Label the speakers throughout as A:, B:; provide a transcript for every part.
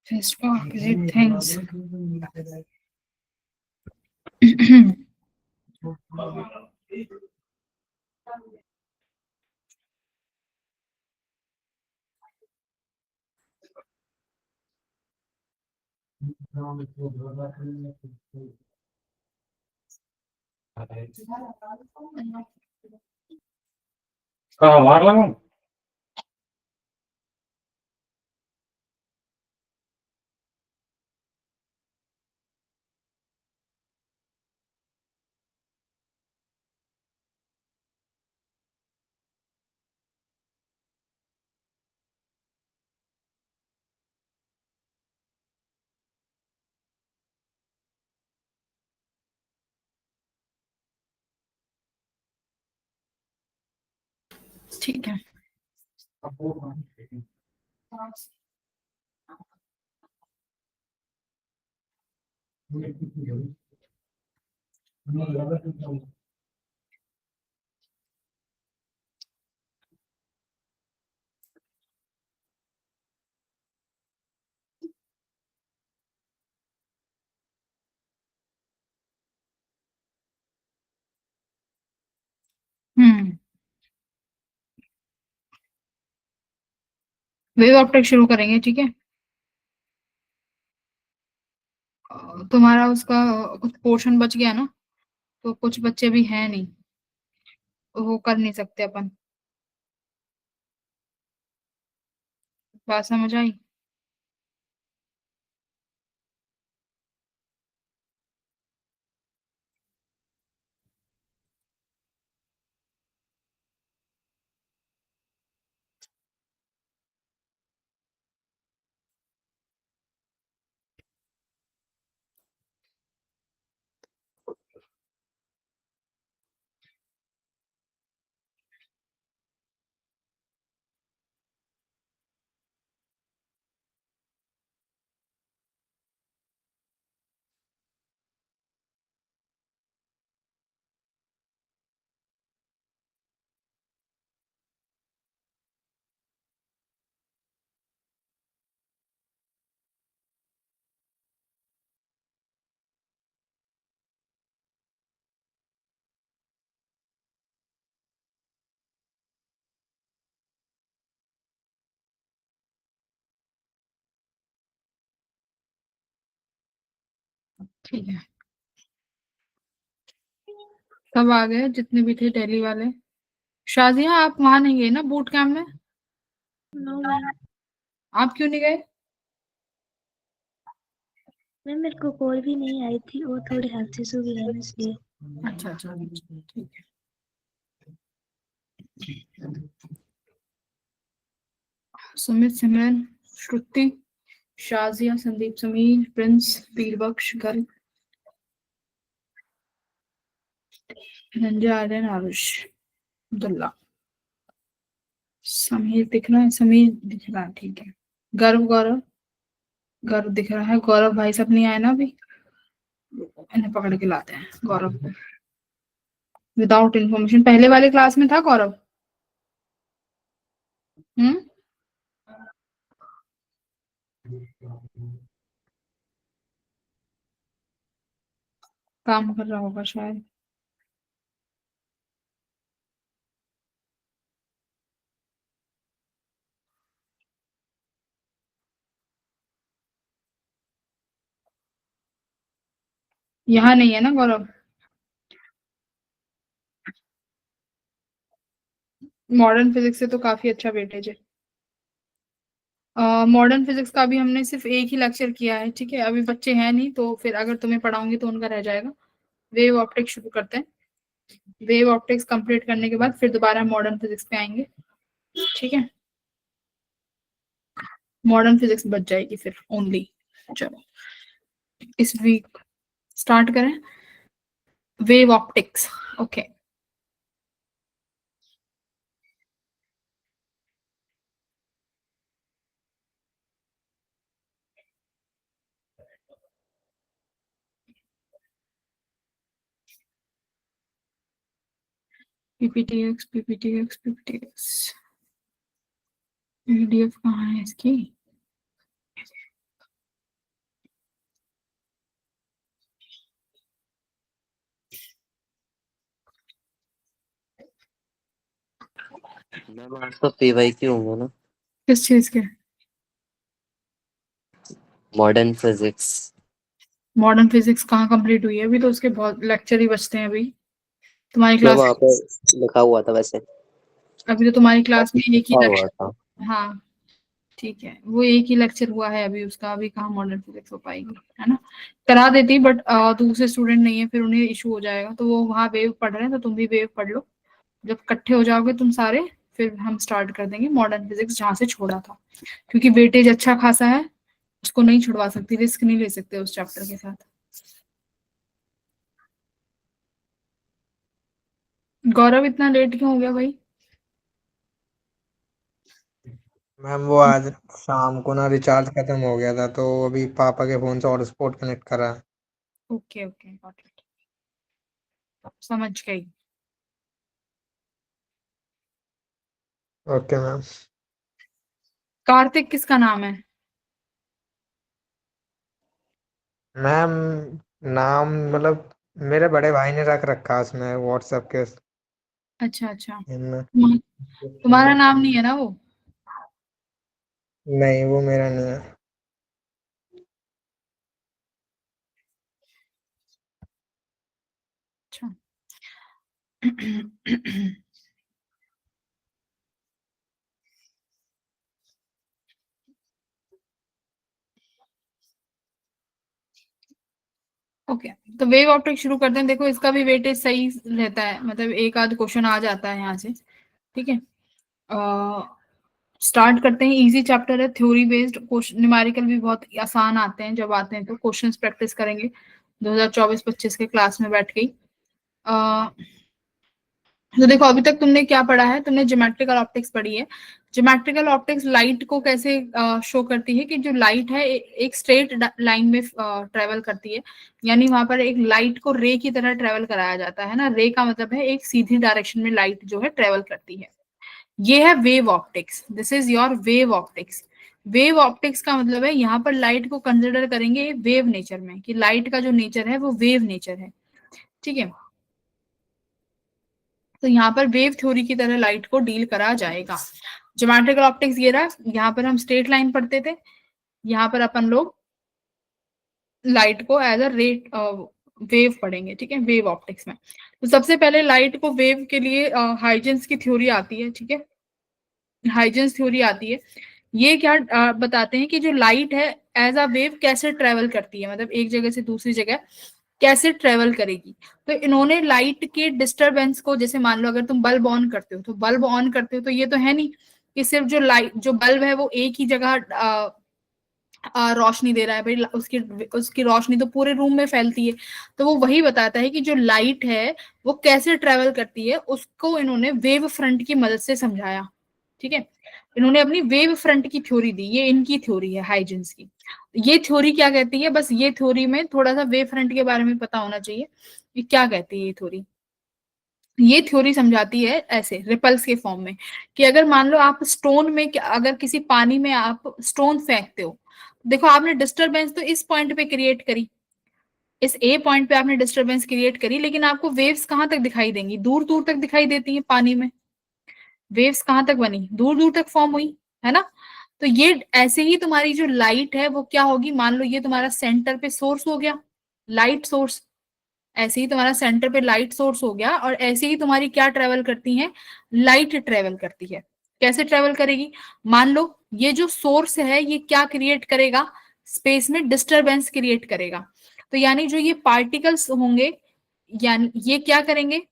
A: Just for opposite things.
B: कहाँ मार लगाऊं?
A: ठीक है। वेव ऑप्टिक्स शुरू करेंगे, ठीक है। तुम्हारा उसका कुछ पोर्शन बच गया ना, तो कुछ बच्चे भी हैं नहीं, तो वो कर नहीं सकते अपन। बात समझ आई? ठीक है, सब आ गए जितने भी थे दिल्ली वाले। शाजिया, आप वहां नहीं गए ना बूट कैंप में?
C: No ma'am.
A: आप क्यों नहीं गए?
C: मैम मेरे को कॉल भी नहीं आई थी और थोड़ी हेल्थ इशू भी है इसलिए।
A: अच्छा अच्छा, ठीक है। सुमित, सिमरन, श्रुति, शाजिया, संदीप, समीर, प्रिंस, पीरबक्श, गर्ग, रंजा, आर्यन, आरुष, अब्दुल्ला। समीर दिख रहा है? समीर दिख रहा है, ठीक है। गर्व, गौरव, गर्व दिख रहा है। गौरव भाई सब नहीं आए ना अभी, इन्हें पकड़ के लाते हैं गौरव को। विदाउट इंफॉर्मेशन पहले वाली क्लास में था गौरव? हम्म। काम कर रहा होगा शायद। यहाँ नहीं है ना गौरव? मॉडर्न फिजिक्स से तो काफी अच्छा वेटेज है। मॉडर्न फिजिक्स का भी हमने सिर्फ एक ही लेक्चर किया है, ठीक है। अभी बच्चे हैं नहीं, तो फिर अगर तुम्हें पढ़ाऊंगी तो उनका रह जाएगा। वेव ऑप्टिक्स शुरू करते हैं। वेव ऑप्टिक्स कंप्लीट करने के बाद फिर दोबारा मॉडर्न फिजिक्स पे आएंगे, ठीक है। मॉडर्न फिजिक्स बच जाएगी फिर ओनली। चलो, इस वीक स्टार्ट करें wave optics. Okay. PPTX, PPTX, PPTX, PDF कहाँ है इसकी?
D: मैम आज तो पीवाईक्यू होंगे ना,
A: किस चीज के?
D: Modern physics.
A: मॉडर्न फिजिक्स कहाँ कंप्लीट हुई है? अभी तो उसके बहुत लेक्चर ही बचते हैं अभी तुम्हारी
D: मैं
A: क्लास।
D: वहाँ पे लिखा हुआ था वैसे,
A: अभी तो तुम्हारी क्लास में एक ही
D: लिखा हुआ
A: लेक्चर।
D: था।
A: हाँ ठीक है, वो एक ही लेक्चर हुआ है अभी उसका, अभी कहाँ मॉडर्न फिजिक्स हो पाएगी, है ना। करा देती बट दूसरे स्टूडेंट नहीं है, फिर उन्हें इशू हो जाएगा। तो वो वहाँ वेव पढ़ रहे हैं तो तुम भी वेव पढ़ लो। जब इकट्ठे हो जाओगे तुम सारे, फिर हम स्टार्ट कर देंगे मॉडर्न फिजिक्स जहाँ से छोड़ा था। क्योंकि वेटेज अच्छा खासा है, उसको नहीं छुड़वा सकती, रिस्क नहीं ले सकते उस चैप्टर के साथ। गौरव इतना लेट क्यों हो गया भाई?
E: मैम वो आज शाम को ना रिचार्ज खत्म हो गया था, तो अभी पापा के फोन से हॉटस्पॉट कनेक्ट करा है।
A: ओके ओके गॉट इट, समझ गई।
E: Okay ma'am.
A: कार्तिक किसका नाम है?
E: मैम नाम मतलब मेरे बड़े भाई ने रख रखा है उसमें व्हाट्सएप के
A: अच्छा अच्छा,
E: इनमें।
A: तुम्हारा नाम नहीं है ना वो?
E: नहीं वो मेरा नहीं है।
A: अच्छा ओके, तो वेव ऑप्टिक्स शुरू करते हैं। देखो इसका भी वेटेज सही रहता है, मतलब एक आध क्वेश्चन आ जाता है यहाँ से, ठीक है। स्टार्ट करते हैं, इजी चैप्टर है, थ्योरी बेस्ड क्वेश्चन, न्यूमेरिकल भी बहुत आसान आते हैं। जब आते हैं तो क्वेश्चंस प्रैक्टिस करेंगे 2024-25 के क्लास में बैठ के ही। तो देखो अभी तक तुमने क्या पढ़ा है, तुमने ज्योमेट्रिकल ऑप्टिक्स पढ़ी है। ज्योमेट्रिकल ऑप्टिक्स लाइट को कैसे शो करती है, कि जो लाइट है एक स्ट्रेट लाइन में ट्रेवल करती है, यानी वहां पर एक लाइट को रे की तरह ट्रेवल कराया जाता है ना। रे का मतलब है एक सीधी डायरेक्शन में लाइट जो है ट्रेवल करती है। ये है wave optics, this is your wave optics. Wave optics का मतलब है यहाँ पर लाइट को कंसिडर करेंगे वेव नेचर में, कि लाइट का जो नेचर है वो वेव नेचर है, ठीक है। तो यहाँ पर वेव थ्योरी की तरह लाइट को डील करा जाएगा। ज्योमेट्रिकल ऑप्टिक्स ये रहा, यहाँ पर हम स्ट्रेट लाइन पढ़ते थे, यहाँ पर अपन लोग लाइट को एज अ रेट वेव पढ़ेंगे, ठीक है, वेव ऑप्टिक्स में। तो सबसे पहले लाइट को वेव के लिए हाइजेंस की थ्योरी आती है, ठीक है, हाइजेंस थ्योरी आती है। ये क्या बताते हैं कि जो लाइट है एज अ वेव कैसे ट्रेवल करती है, मतलब एक जगह से दूसरी जगह कैसे ट्रेवल करेगी। तो इन्होंने लाइट के डिस्टरबेंस को, जैसे मान लो अगर तुम बल्ब ऑन करते हो, तो बल्ब ऑन करते हो तो ये तो है नहीं कि सिर्फ जो लाइट, जो बल्ब है वो एक ही जगह रोशनी दे रहा है भाई, उसकी उसकी रोशनी तो पूरे रूम में फैलती है। तो वो वही बताता है कि जो लाइट है वो कैसे ट्रेवल करती है, उसको इन्होंने वेव फ्रंट की मदद से समझाया, ठीक है। इन्होंने अपनी वेव फ्रंट की थ्योरी दी, ये इनकी थ्योरी है हाइजेंस की। ये थ्योरी क्या कहती है, बस ये थ्योरी में थोड़ा सा वेव फ्रंट के बारे में पता होना चाहिए कि क्या कहती है ये थ्योरी। ये थ्योरी समझाती है ऐसे रिपल्स के फॉर्म में, कि अगर मान लो आप स्टोन में, अगर किसी पानी में आप स्टोन फेंकते हो, देखो आपने डिस्टरबेंस तो इस पॉइंट पे क्रिएट करी, इस ए पॉइंट पे आपने डिस्टरबेंस क्रिएट करी, लेकिन आपको वेव्स कहाँ तक दिखाई देंगी, दूर दूर तक दिखाई देती हैं पानी में। वेव्स कहाँ तक बनी, दूर दूर तक फॉर्म हुई, है ना। तो ये ऐसे ही तुम्हारी जो लाइट है वो क्या होगी, मान लो ये तुम्हारा सेंटर पे सोर्स हो गया, लाइट सोर्स। ऐसे ही तुम्हारा सेंटर पे लाइट सोर्स हो गया, और ऐसे ही तुम्हारी क्या ट्रेवल करती है, लाइट ट्रेवल करती है। कैसे ट्रेवल करेगी, मान लो ये जो सोर्स है ये क्या क्रिएट करेगा, स्पेस में डिस्टरबेंस क्रिएट करेगा। तो यानी जो ये पार्टिकल्स होंगे, यानी ये क्या करेंगे,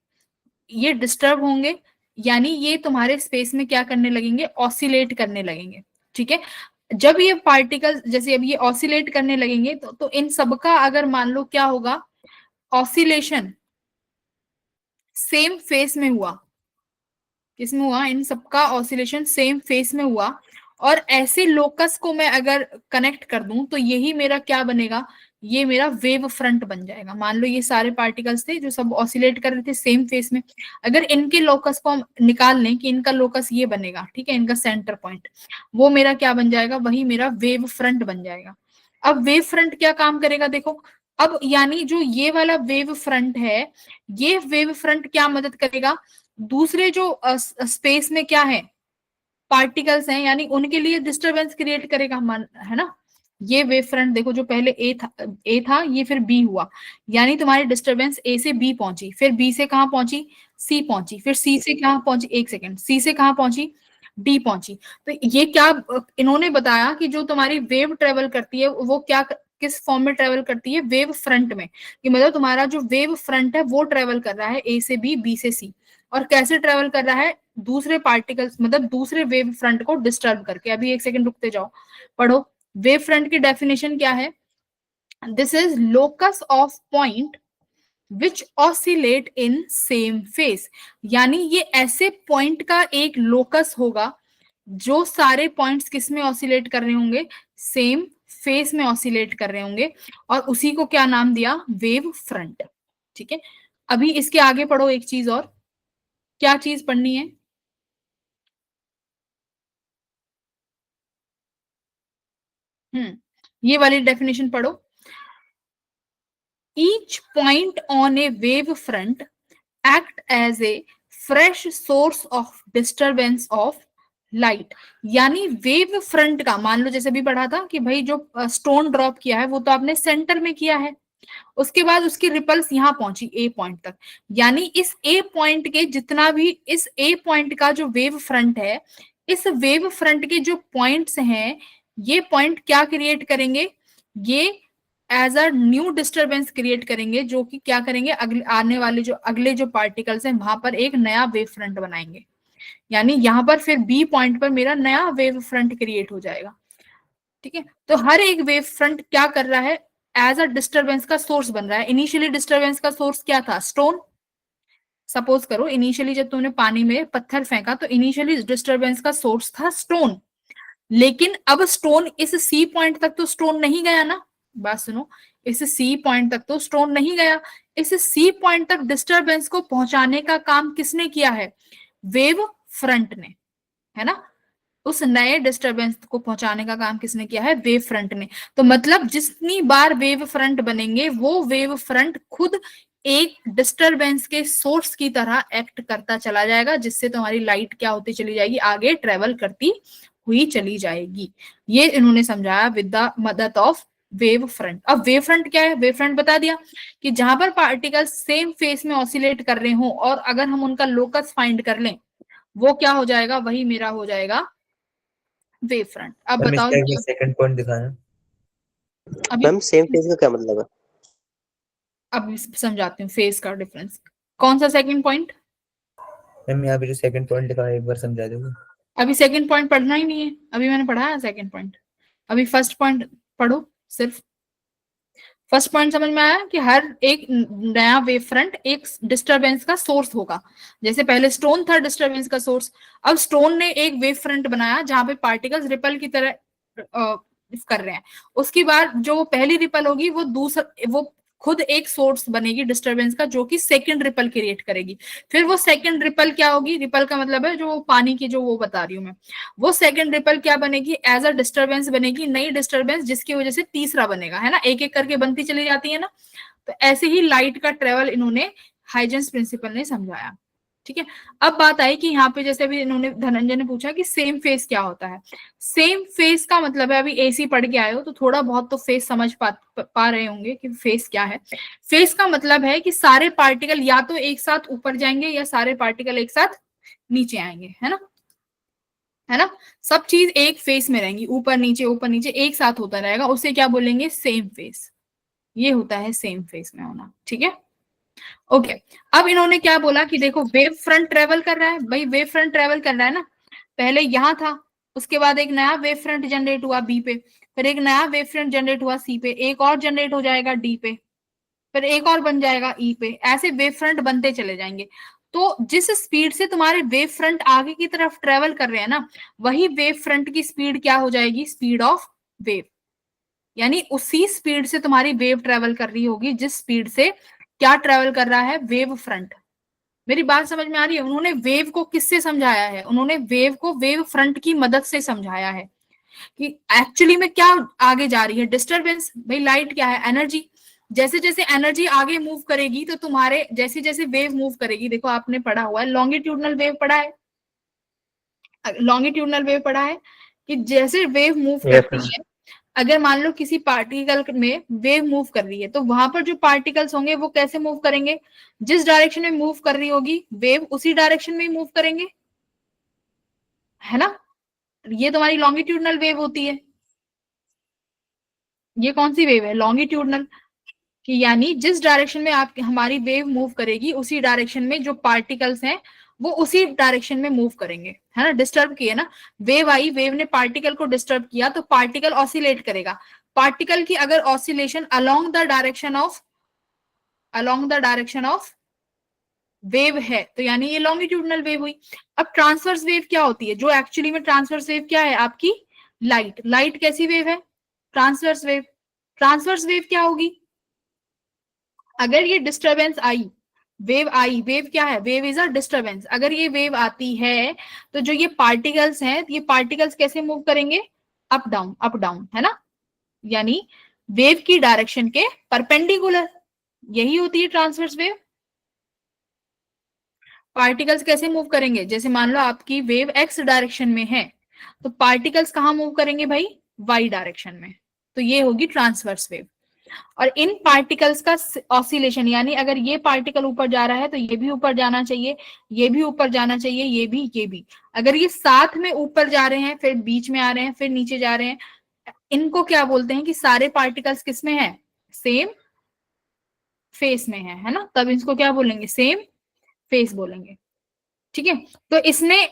A: ये डिस्टर्ब होंगे, यानी ये तुम्हारे स्पेस में क्या करने लगेंगे, ऑसिलेट करने लगेंगे, ठीक है। जब ये पार्टिकल जैसे अब ये ऑसिलेट करने लगेंगे तो इन सबका अगर मान लो क्या होगा, ऑसिलेशन सेम फेस में हुआ, किसमें हुआ, इन सबका ऑसिलेशन सेम फेस में हुआ, और ऐसे लोकस को मैं अगर कनेक्ट कर दूं तो यही मेरा क्या बनेगा, ये मेरा वेव फ्रंट बन जाएगा। मान लो ये सारे पार्टिकल्स थे जो सब ऑसिलेट कर रहे थे सेम फेस में, अगर इनके लोकस को हम निकाल लें कि इनका लोकस ये बनेगा, ठीक है, इनका सेंटर पॉइंट, वो मेरा क्या बन जाएगा, वही मेरा वेव फ्रंट बन जाएगा। अब वेव फ्रंट क्या काम करेगा देखो, अब यानी जो ये वाला वेव फ्रंट है, ये वेव फ्रंट क्या मदद करेगा, दूसरे जो स्पेस में क्या है, पार्टिकल्स हैं, यानी उनके लिए डिस्टरबेंस क्रिएट करेगा, है ना। ये वेव फ्रंट देखो, जो पहले ए था ये फिर बी हुआ, यानी तुम्हारी डिस्टरबेंस ए से बी पहुंची, फिर बी से कहां पहुंची, सी पहुंची, फिर सी से कहां पहुंची, एक सेकेंड, सी से कहां पहुंची, डी पहुंची। तो ये क्या इन्होंने बताया कि जो तुम्हारी वेव ट्रेवल करती है वो क्या किस फॉर्म में ट्रेवल करती है, वेव फ्रंट में। कि मतलब तुम्हारा जो वेव फ्रंट है वो ट्रेवल कर रहा है ए से बी, बी से सी, और कैसे ट्रेवल कर रहा है, दूसरे पार्टिकल्स मतलब दूसरे वेव फ्रंट को डिस्टर्ब करके। अभी एक सेकंड रुकते जाओ, पढ़ो। वेव फ्रंट की डेफिनेशन क्या है, this is locus of point which oscillate in same phase, यानी ये ऐसे पॉइंट का एक लोकस होगा जो सारे पॉइंट्स किस में ऑसिलेट कर रहे होंगे, सेम फेस में ऑसिलेट कर रहे होंगे, और उसी को क्या नाम दिया, वेव फ्रंट। ठीक है, अभी इसके आगे पढ़ो एक चीज और, क्या चीज पढ़नी है, ये वाली डेफिनेशन पढ़ो। Each point on a wave front act as a fresh source of disturbance of light, यानी वेव फ्रंट का, मान लो जैसे भी पढ़ा था कि भाई जो स्टोन ड्रॉप किया है वो तो आपने सेंटर में किया है, उसके बाद उसकी रिपल्स यहां पहुंची ए पॉइंट तक, यानी इस ए पॉइंट के जितना भी इस ए पॉइंट का जो वेव फ्रंट है, इस वेव फ्रंट के जो पॉइंट्स हैं, ये पॉइंट क्या क्रिएट करेंगे, ये as a new disturbance create करेंगे, जो कि क्या करेंगे, अगले आने वाले जो अगले जो पार्टिकल्स हैं वहां पर एक नया वेव फ्रंट बनाएंगे, यानी यहां पर फिर बी पॉइंट पर मेरा नया वेव फ्रंट क्रिएट हो जाएगा। ठीक है, तो हर एक वेव फ्रंट क्या कर रहा है, एज अ डिस्टरबेंस का सोर्स बन रहा है। इनिशियली डिस्टरबेंस का सोर्स क्या था, स्टोन। सपोज करो इनिशियली जब तुमने पानी में पत्थर फेंका तो इनिशियली डिस्टरबेंस का सोर्स था स्टोन, लेकिन अब स्टोन इस सी पॉइंट तक तो स्टोन नहीं गया ना, बात सुनो, इस सी पॉइंट तक तो स्टोन नहीं गया, इस सी पॉइंट तक डिस्टरबेंस को पहुंचाने का काम किसने किया है, वेव फ्रंट ने, है ना। उस नए डिस्टरबेंस को पहुंचाने का काम किसने किया है, वेव फ्रंट ने। तो मतलब जितनी बार वेव फ्रंट बनेंगे वो वेव फ्रंट खुद एक डिस्टरबेंस के सोर्स की तरह एक्ट करता चला जाएगा, जिससे तुम्हारी लाइट क्या होती चली जाएगी, आगे ट्रेवल करती हुई चली जाएगी। ये इन्होंने समझाया विद द मदद ऑफ वेव फ्रंट। अब वेव फ्रंट क्या है, वेव फ्रंट बता दिया कि जहां पर पार्टिकल्स सेम फेस में ऑसिलेट कर रहे हो और अगर हम उनका लोकस फाइंड कर लें वो क्या हो जाएगा, वही मेरा हो जाएगा वेव फ्रंट। अब
F: मैम
A: बताओ
F: इसका एक सेकंड पॉइंट दिखाया।
A: अभी
D: मैम सेम फेस का क्या मतलब है?
A: अब समझाती हूँ फेस का डिफरेंस। कौन सा सेकंड पॉइंट,
F: मैम यहाँ पे जो सेकंड पॉइंट दिखाया एक बार समझा दोगे?
A: अभी सेकंड पॉइंट पढ़ना ही नहीं है, अभी मैंने पढ़ा है सेकंड पॉइंट, अभी फर्स्ट पॉइंट पढ़ो सिर्फ। फर्स्ट पॉइंट समझ में आया कि हर एक नया वेव फ्रंट एक डिस्टरबेंस का सोर्स होगा, जैसे पहले स्टोन था डिस्टरबेंस का सोर्स, अब स्टोन ने एक वेव फ्रंट बनाया जहां पे पार्टिकल्स रिपल की तरह कर रहे हैं, उसके बाद जो पहली रिपल होगी वो वो खुद एक सोर्स बनेगी डिस्टरबेंस का, जो कि सेकंड रिपल क्रिएट करेगी। फिर वो सेकंड रिपल क्या होगी, रिपल का मतलब है जो पानी की जो वो बता रही हूँ मैं, वो सेकंड रिपल क्या बनेगी, एज अ डिस्टरबेंस बनेगी, नई डिस्टरबेंस, जिसकी वजह से तीसरा बनेगा, है ना, एक एक करके बनती चली जाती है ना। तो ऐसे ही लाइट का ट्रेवल इन्होंने हाइजेंस प्रिंसिपल ने समझाया। ठीक है, अब बात आई कि यहाँ पे जैसे अभी इन्होंने धनंजय ने पूछा कि सेम फेस क्या होता है। सेम फेस का मतलब है, अभी एसी पढ़ के आए हो तो थोड़ा बहुत तो फेस समझ पा रहे होंगे कि फेस क्या है। फेस का मतलब है कि सारे पार्टिकल या तो एक साथ ऊपर जाएंगे या सारे पार्टिकल एक साथ नीचे आएंगे, है ना, है ना, सब चीज एक फेस में रहेंगी, ऊपर नीचे एक साथ होता रहेगा, उसे क्या बोलेंगे, सेम फेस। ये होता है सेम फेस में होना। ठीक है, ओके। अब इन्होंने क्या बोला कि देखो वेव फ्रंट ट्रेवल कर रहा है, भाई वेव फ्रंट ट्रेवल कर रहा है ना, पहले यहां था, उसके बाद एक नया वेव फ्रंट जनरेट हुआ बी पे, फिर एक नया वेव फ्रंट जनरेट हुआ सी पे, एक और जनरेट हो जाएगा डी पे, फिर एक और बन जाएगा ई पे, ऐसे वेव फ्रंट बनते चले जाएंगे। तो जिस स्पीड से तुम्हारे वेव फ्रंट आगे की तरफ ट्रेवल कर रहे हैं ना, वही वेव फ्रंट की स्पीड क्या हो जाएगी, स्पीड ऑफ वेव, यानी उसी स्पीड से तुम्हारी वेव ट्रेवल कर रही होगी जिस स्पीड से क्या ट्रेवल कर रहा है, वेव फ्रंट। मेरी बात समझ में आ रही है, उन्होंने वेव को किससे समझाया है, उन्होंने वेव को वेव फ्रंट की मदद से समझाया है कि एक्चुअली में क्या आगे जा रही है, डिस्टरबेंस। भाई लाइट क्या है, एनर्जी, जैसे जैसे एनर्जी आगे मूव करेगी तो तुम्हारे जैसे जैसे वेव मूव करेगी, देखो आपने पढ़ा हुआ है लॉन्गिट्यूडनल वेव पढ़ा है, लॉन्गिट्यूडनल वेव पढ़ा है कि जैसे वेव मूव
F: Yes,
A: करती
F: ma'am.
A: है, अगर मान लो किसी पार्टिकल में वेव मूव कर रही है तो वहां पर जो पार्टिकल्स होंगे वो कैसे मूव करेंगे, जिस डायरेक्शन में मूव कर रही होगी वेव उसी डायरेक्शन में ही मूव करेंगे, है ना। ये तुम्हारी लॉन्गिट्यूडनल वेव होती है। ये कौन सी वेव है, लॉन्गिट्यूडनल, कि यानी जिस डायरेक्शन में आप हमारी वेव मूव करेगी उसी डायरेक्शन में जो पार्टिकल्स हैं वो उसी डायरेक्शन में मूव करेंगे, है ना। डिस्टर्ब किए ना, वेव आई, वेव ने पार्टिकल को डिस्टर्ब किया तो पार्टिकल ऑसिलेट करेगा। पार्टिकल की अगर oscillation along the direction of wave है तो यानी ये लॉन्गिट्यूडनल वेव हुई। अब ट्रांसवर्स वेव क्या होती है, जो एक्चुअली में ट्रांसवर्स वेव क्या है आपकी, लाइट कैसी वेव है, ट्रांसवर्स वेव। ट्रांसवर्स वेव क्या होगी, अगर ये डिस्टरबेंस आई, वेव क्या है, वेव इज अ डिस्टरबेंस। अगर ये वेव आती है तो जो ये पार्टिकल्स हैं, ये पार्टिकल्स कैसे मूव करेंगे, अप डाउन, है ना, यानी वेव की डायरेक्शन के परपेंडिकुलर, यही होती है ट्रांसवर्स वेव। पार्टिकल्स कैसे मूव करेंगे, जैसे मान लो आपकी वेव एक्स डायरेक्शन में है तो पार्टिकल्स कहां मूव करेंगे भाई, वाई डायरेक्शन में, तो ये होगी ट्रांसवर्स वेव। और इन पार्टिकल्स का ऑसिलेशन, यानी अगर ये पार्टिकल ऊपर जा रहा है तो ये भी ऊपर जाना चाहिए, ये भी ऊपर जाना चाहिए, ये भी। अगर ये साथ में ऊपर जा रहे हैं, फिर बीच में आ रहे हैं, फिर नीचे जा रहे हैं, इनको क्या बोलते हैं कि सारे पार्टिकल्स किस में है, सेम फेस में है ना, तब इसको क्या बोलेंगे, सेम फेस बोलेंगे। ठीक है, तो इसने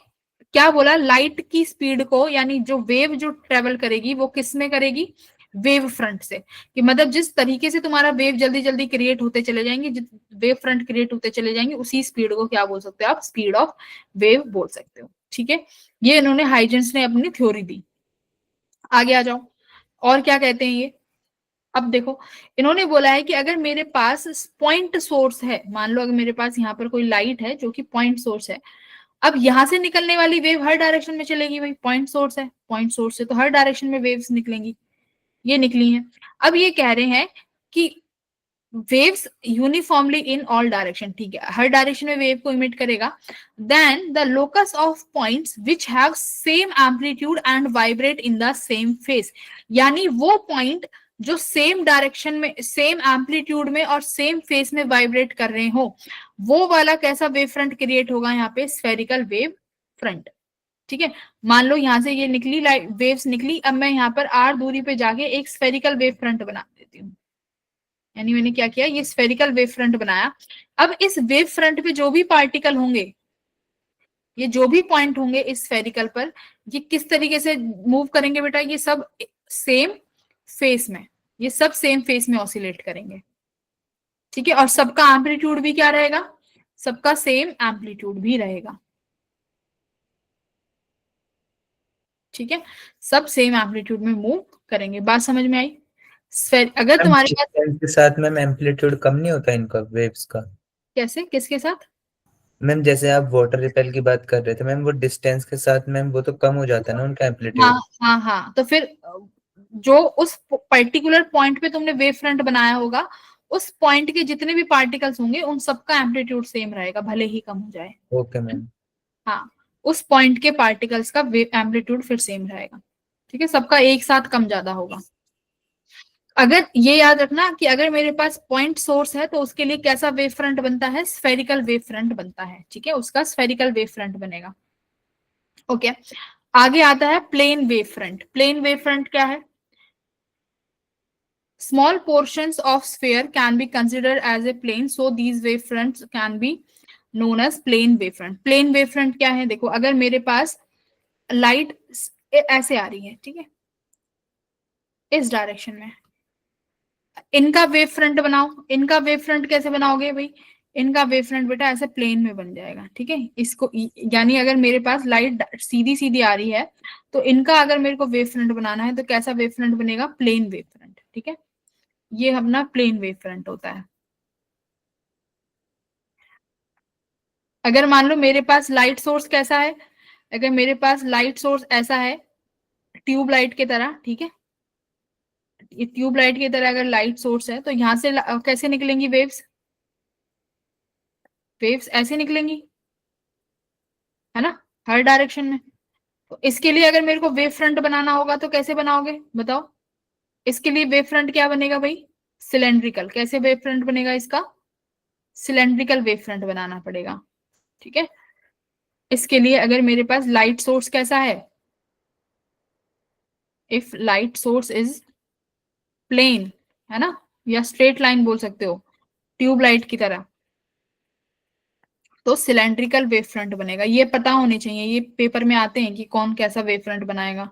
A: क्या बोला, लाइट की स्पीड को, यानी जो वेव जो ट्रेवल करेगी वो किस में करेगी, वेव फ्रंट से, कि मतलब जिस तरीके से तुम्हारा वेव जल्दी जल्दी क्रिएट होते चले जाएंगे, वेव फ्रंट क्रिएट होते चले जाएंगे, उसी स्पीड को क्या बोल सकते हो आप, स्पीड ऑफ वेव बोल सकते हो। ठीक है, ये इन्होंने हाइजेंस ने अपनी थ्योरी दी। आगे आ जाओ, और क्या कहते हैं ये, अब देखो इन्होंने बोला है कि अगर मेरे पास पॉइंट सोर्स है, मान लो अगर मेरे पास यहाँ पर कोई लाइट है जो कि पॉइंट सोर्स है, अब यहां से निकलने वाली वेव हर डायरेक्शन में चलेगी भाई, पॉइंट सोर्स है, पॉइंट सोर्स से तो हर डायरेक्शन में वेव्स निकलेंगी, ये निकली हैं। अब ये कह रहे हैं कि waves uniformly in all direction, ठीक है, हर डायरेक्शन में वेव को इमिट करेगा, then the locus of points which have same amplitude and vibrate in the same phase, यानी वो पॉइंट जो सेम डायरेक्शन में, सेम एम्पलीट्यूड में और सेम फेस में वाइब्रेट कर रहे हो, वो वाला कैसा वेव फ्रंट क्रिएट होगा, यहाँ पे स्फेरिकल वेव फ्रंट। ठीक है, मान लो यहां से ये निकली वेव्स निकली, अब मैं यहाँ पर r दूरी पे जाके एक स्फेरिकल वेव फ्रंट बना देती हूँ, यानी मैंने क्या किया, ये स्फेरिकल वेव फ्रंट बनाया। अब इस वेव फ्रंट पे जो भी पार्टिकल होंगे, ये जो भी पॉइंट होंगे इस स्फेरिकल पर, ये किस तरीके से मूव करेंगे बेटा, ये सब सेम फेस में, ये सब सेम फेस में ऑसिलेट करेंगे। ठीक है, और सबका एम्पलीट्यूड भी क्या रहेगा, सबका सेम एम्पलीट्यूड भी रहेगा। ठीक है, सब सेम एम्पलीट्यूड में मूव करेंगे, बात समझ में आई। अगर तुम्हारे पास
F: डिस्टेंस के साथ मैम एम्पलीट्यूड कम नहीं होता इनका वेव्स का,
A: कैसे, किसके साथ,
F: मैम जैसे आप वाटर रिपेल की बात कर रहे थे मैम, वो डिस्टेंस के साथ मैम वो तो कम हो जाता है ना उनका
A: हाँ
F: एम्पलीट्यूड।
A: हाँ, तो फिर जो उस पर्टिकुलर पॉइंट पे तुमने वेव फ्रंट बनाया होगा, उस पॉइंट के जितने भी पार्टिकल्स होंगे उन सबका एम्पलीट्यूड सेम रहेगा, भले ही कम हो जाए।
F: Okay ma'am.
A: हाँ, उस पॉइंट के पार्टिकल्स का वेव एम्पलीट्यूड फिर सेम रहेगा। ठीक है, सबका एक साथ कम ज्यादा होगा। अगर ये याद रखना कि अगर मेरे पास पॉइंट सोर्स है तो उसके लिए कैसा वेव फ्रंट बनता है, स्फेरिकल वेव फ्रंट बनता है। ठीक है, उसका स्फेरिकल वेव फ्रंट बनेगा। ओके, आगे आता है plane wave front. Plane wave front क्या है, small portions of sphere can be considered as a plane, so these wave fronts can be known as plane wave front। plane wave front क्या है, देखो अगर मेरे पास लाइट ऐसे आ रही है, ठीक है, इस डायरेक्शन में, इनका वेव फ्रंट बनाओ, इनका वेव फ्रंट कैसे बनाओगे भाई, इनका वेव फ्रंट बेटा ऐसे प्लेन में बन जाएगा। ठीक है, इसको यानी अगर मेरे पास लाइट सीधी सीधी आ रही है तो इनका अगर मेरे को वेव फ्रंट बनाना है तो कैसा वेव फ्रंट बनेगा, प्लेन वेव फ्रंट। ठीक है, ये अपना प्लेन वेव फ्रंट होता है। अगर मान लो मेरे पास लाइट सोर्स कैसा है, अगर मेरे पास लाइट सोर्स ऐसा है, ट्यूब लाइट की तरह, ठीक है, ये ट्यूब लाइट की तरह अगर लाइट सोर्स है तो यहां से कैसे निकलेंगी वेव्स, वेव्स ऐसे निकलेंगी, है ना, हर डायरेक्शन में। तो इसके लिए अगर मेरे को वेव फ्रंट बनाना होगा तो कैसे बनाओगे बताओ? इसके लिए वेव फ्रंट क्या बनेगा भाई? सिलेंड्रिकल। कैसे वेव फ्रंट बनेगा इसका? सिलेंड्रिकल वेव फ्रंट बनाना पड़ेगा। ठीक है, इसके लिए अगर मेरे पास लाइट सोर्स कैसा है, if light source is plane, है ना, या स्ट्रेट लाइन बोल सकते हो, ट्यूबलाइट की तरह, तो सिलेंड्रिकल वेव फ्रंट बनेगा। ये पता होनी चाहिए, ये पेपर में आते हैं कि कौन कैसा वेव फ्रंट बनाएगा।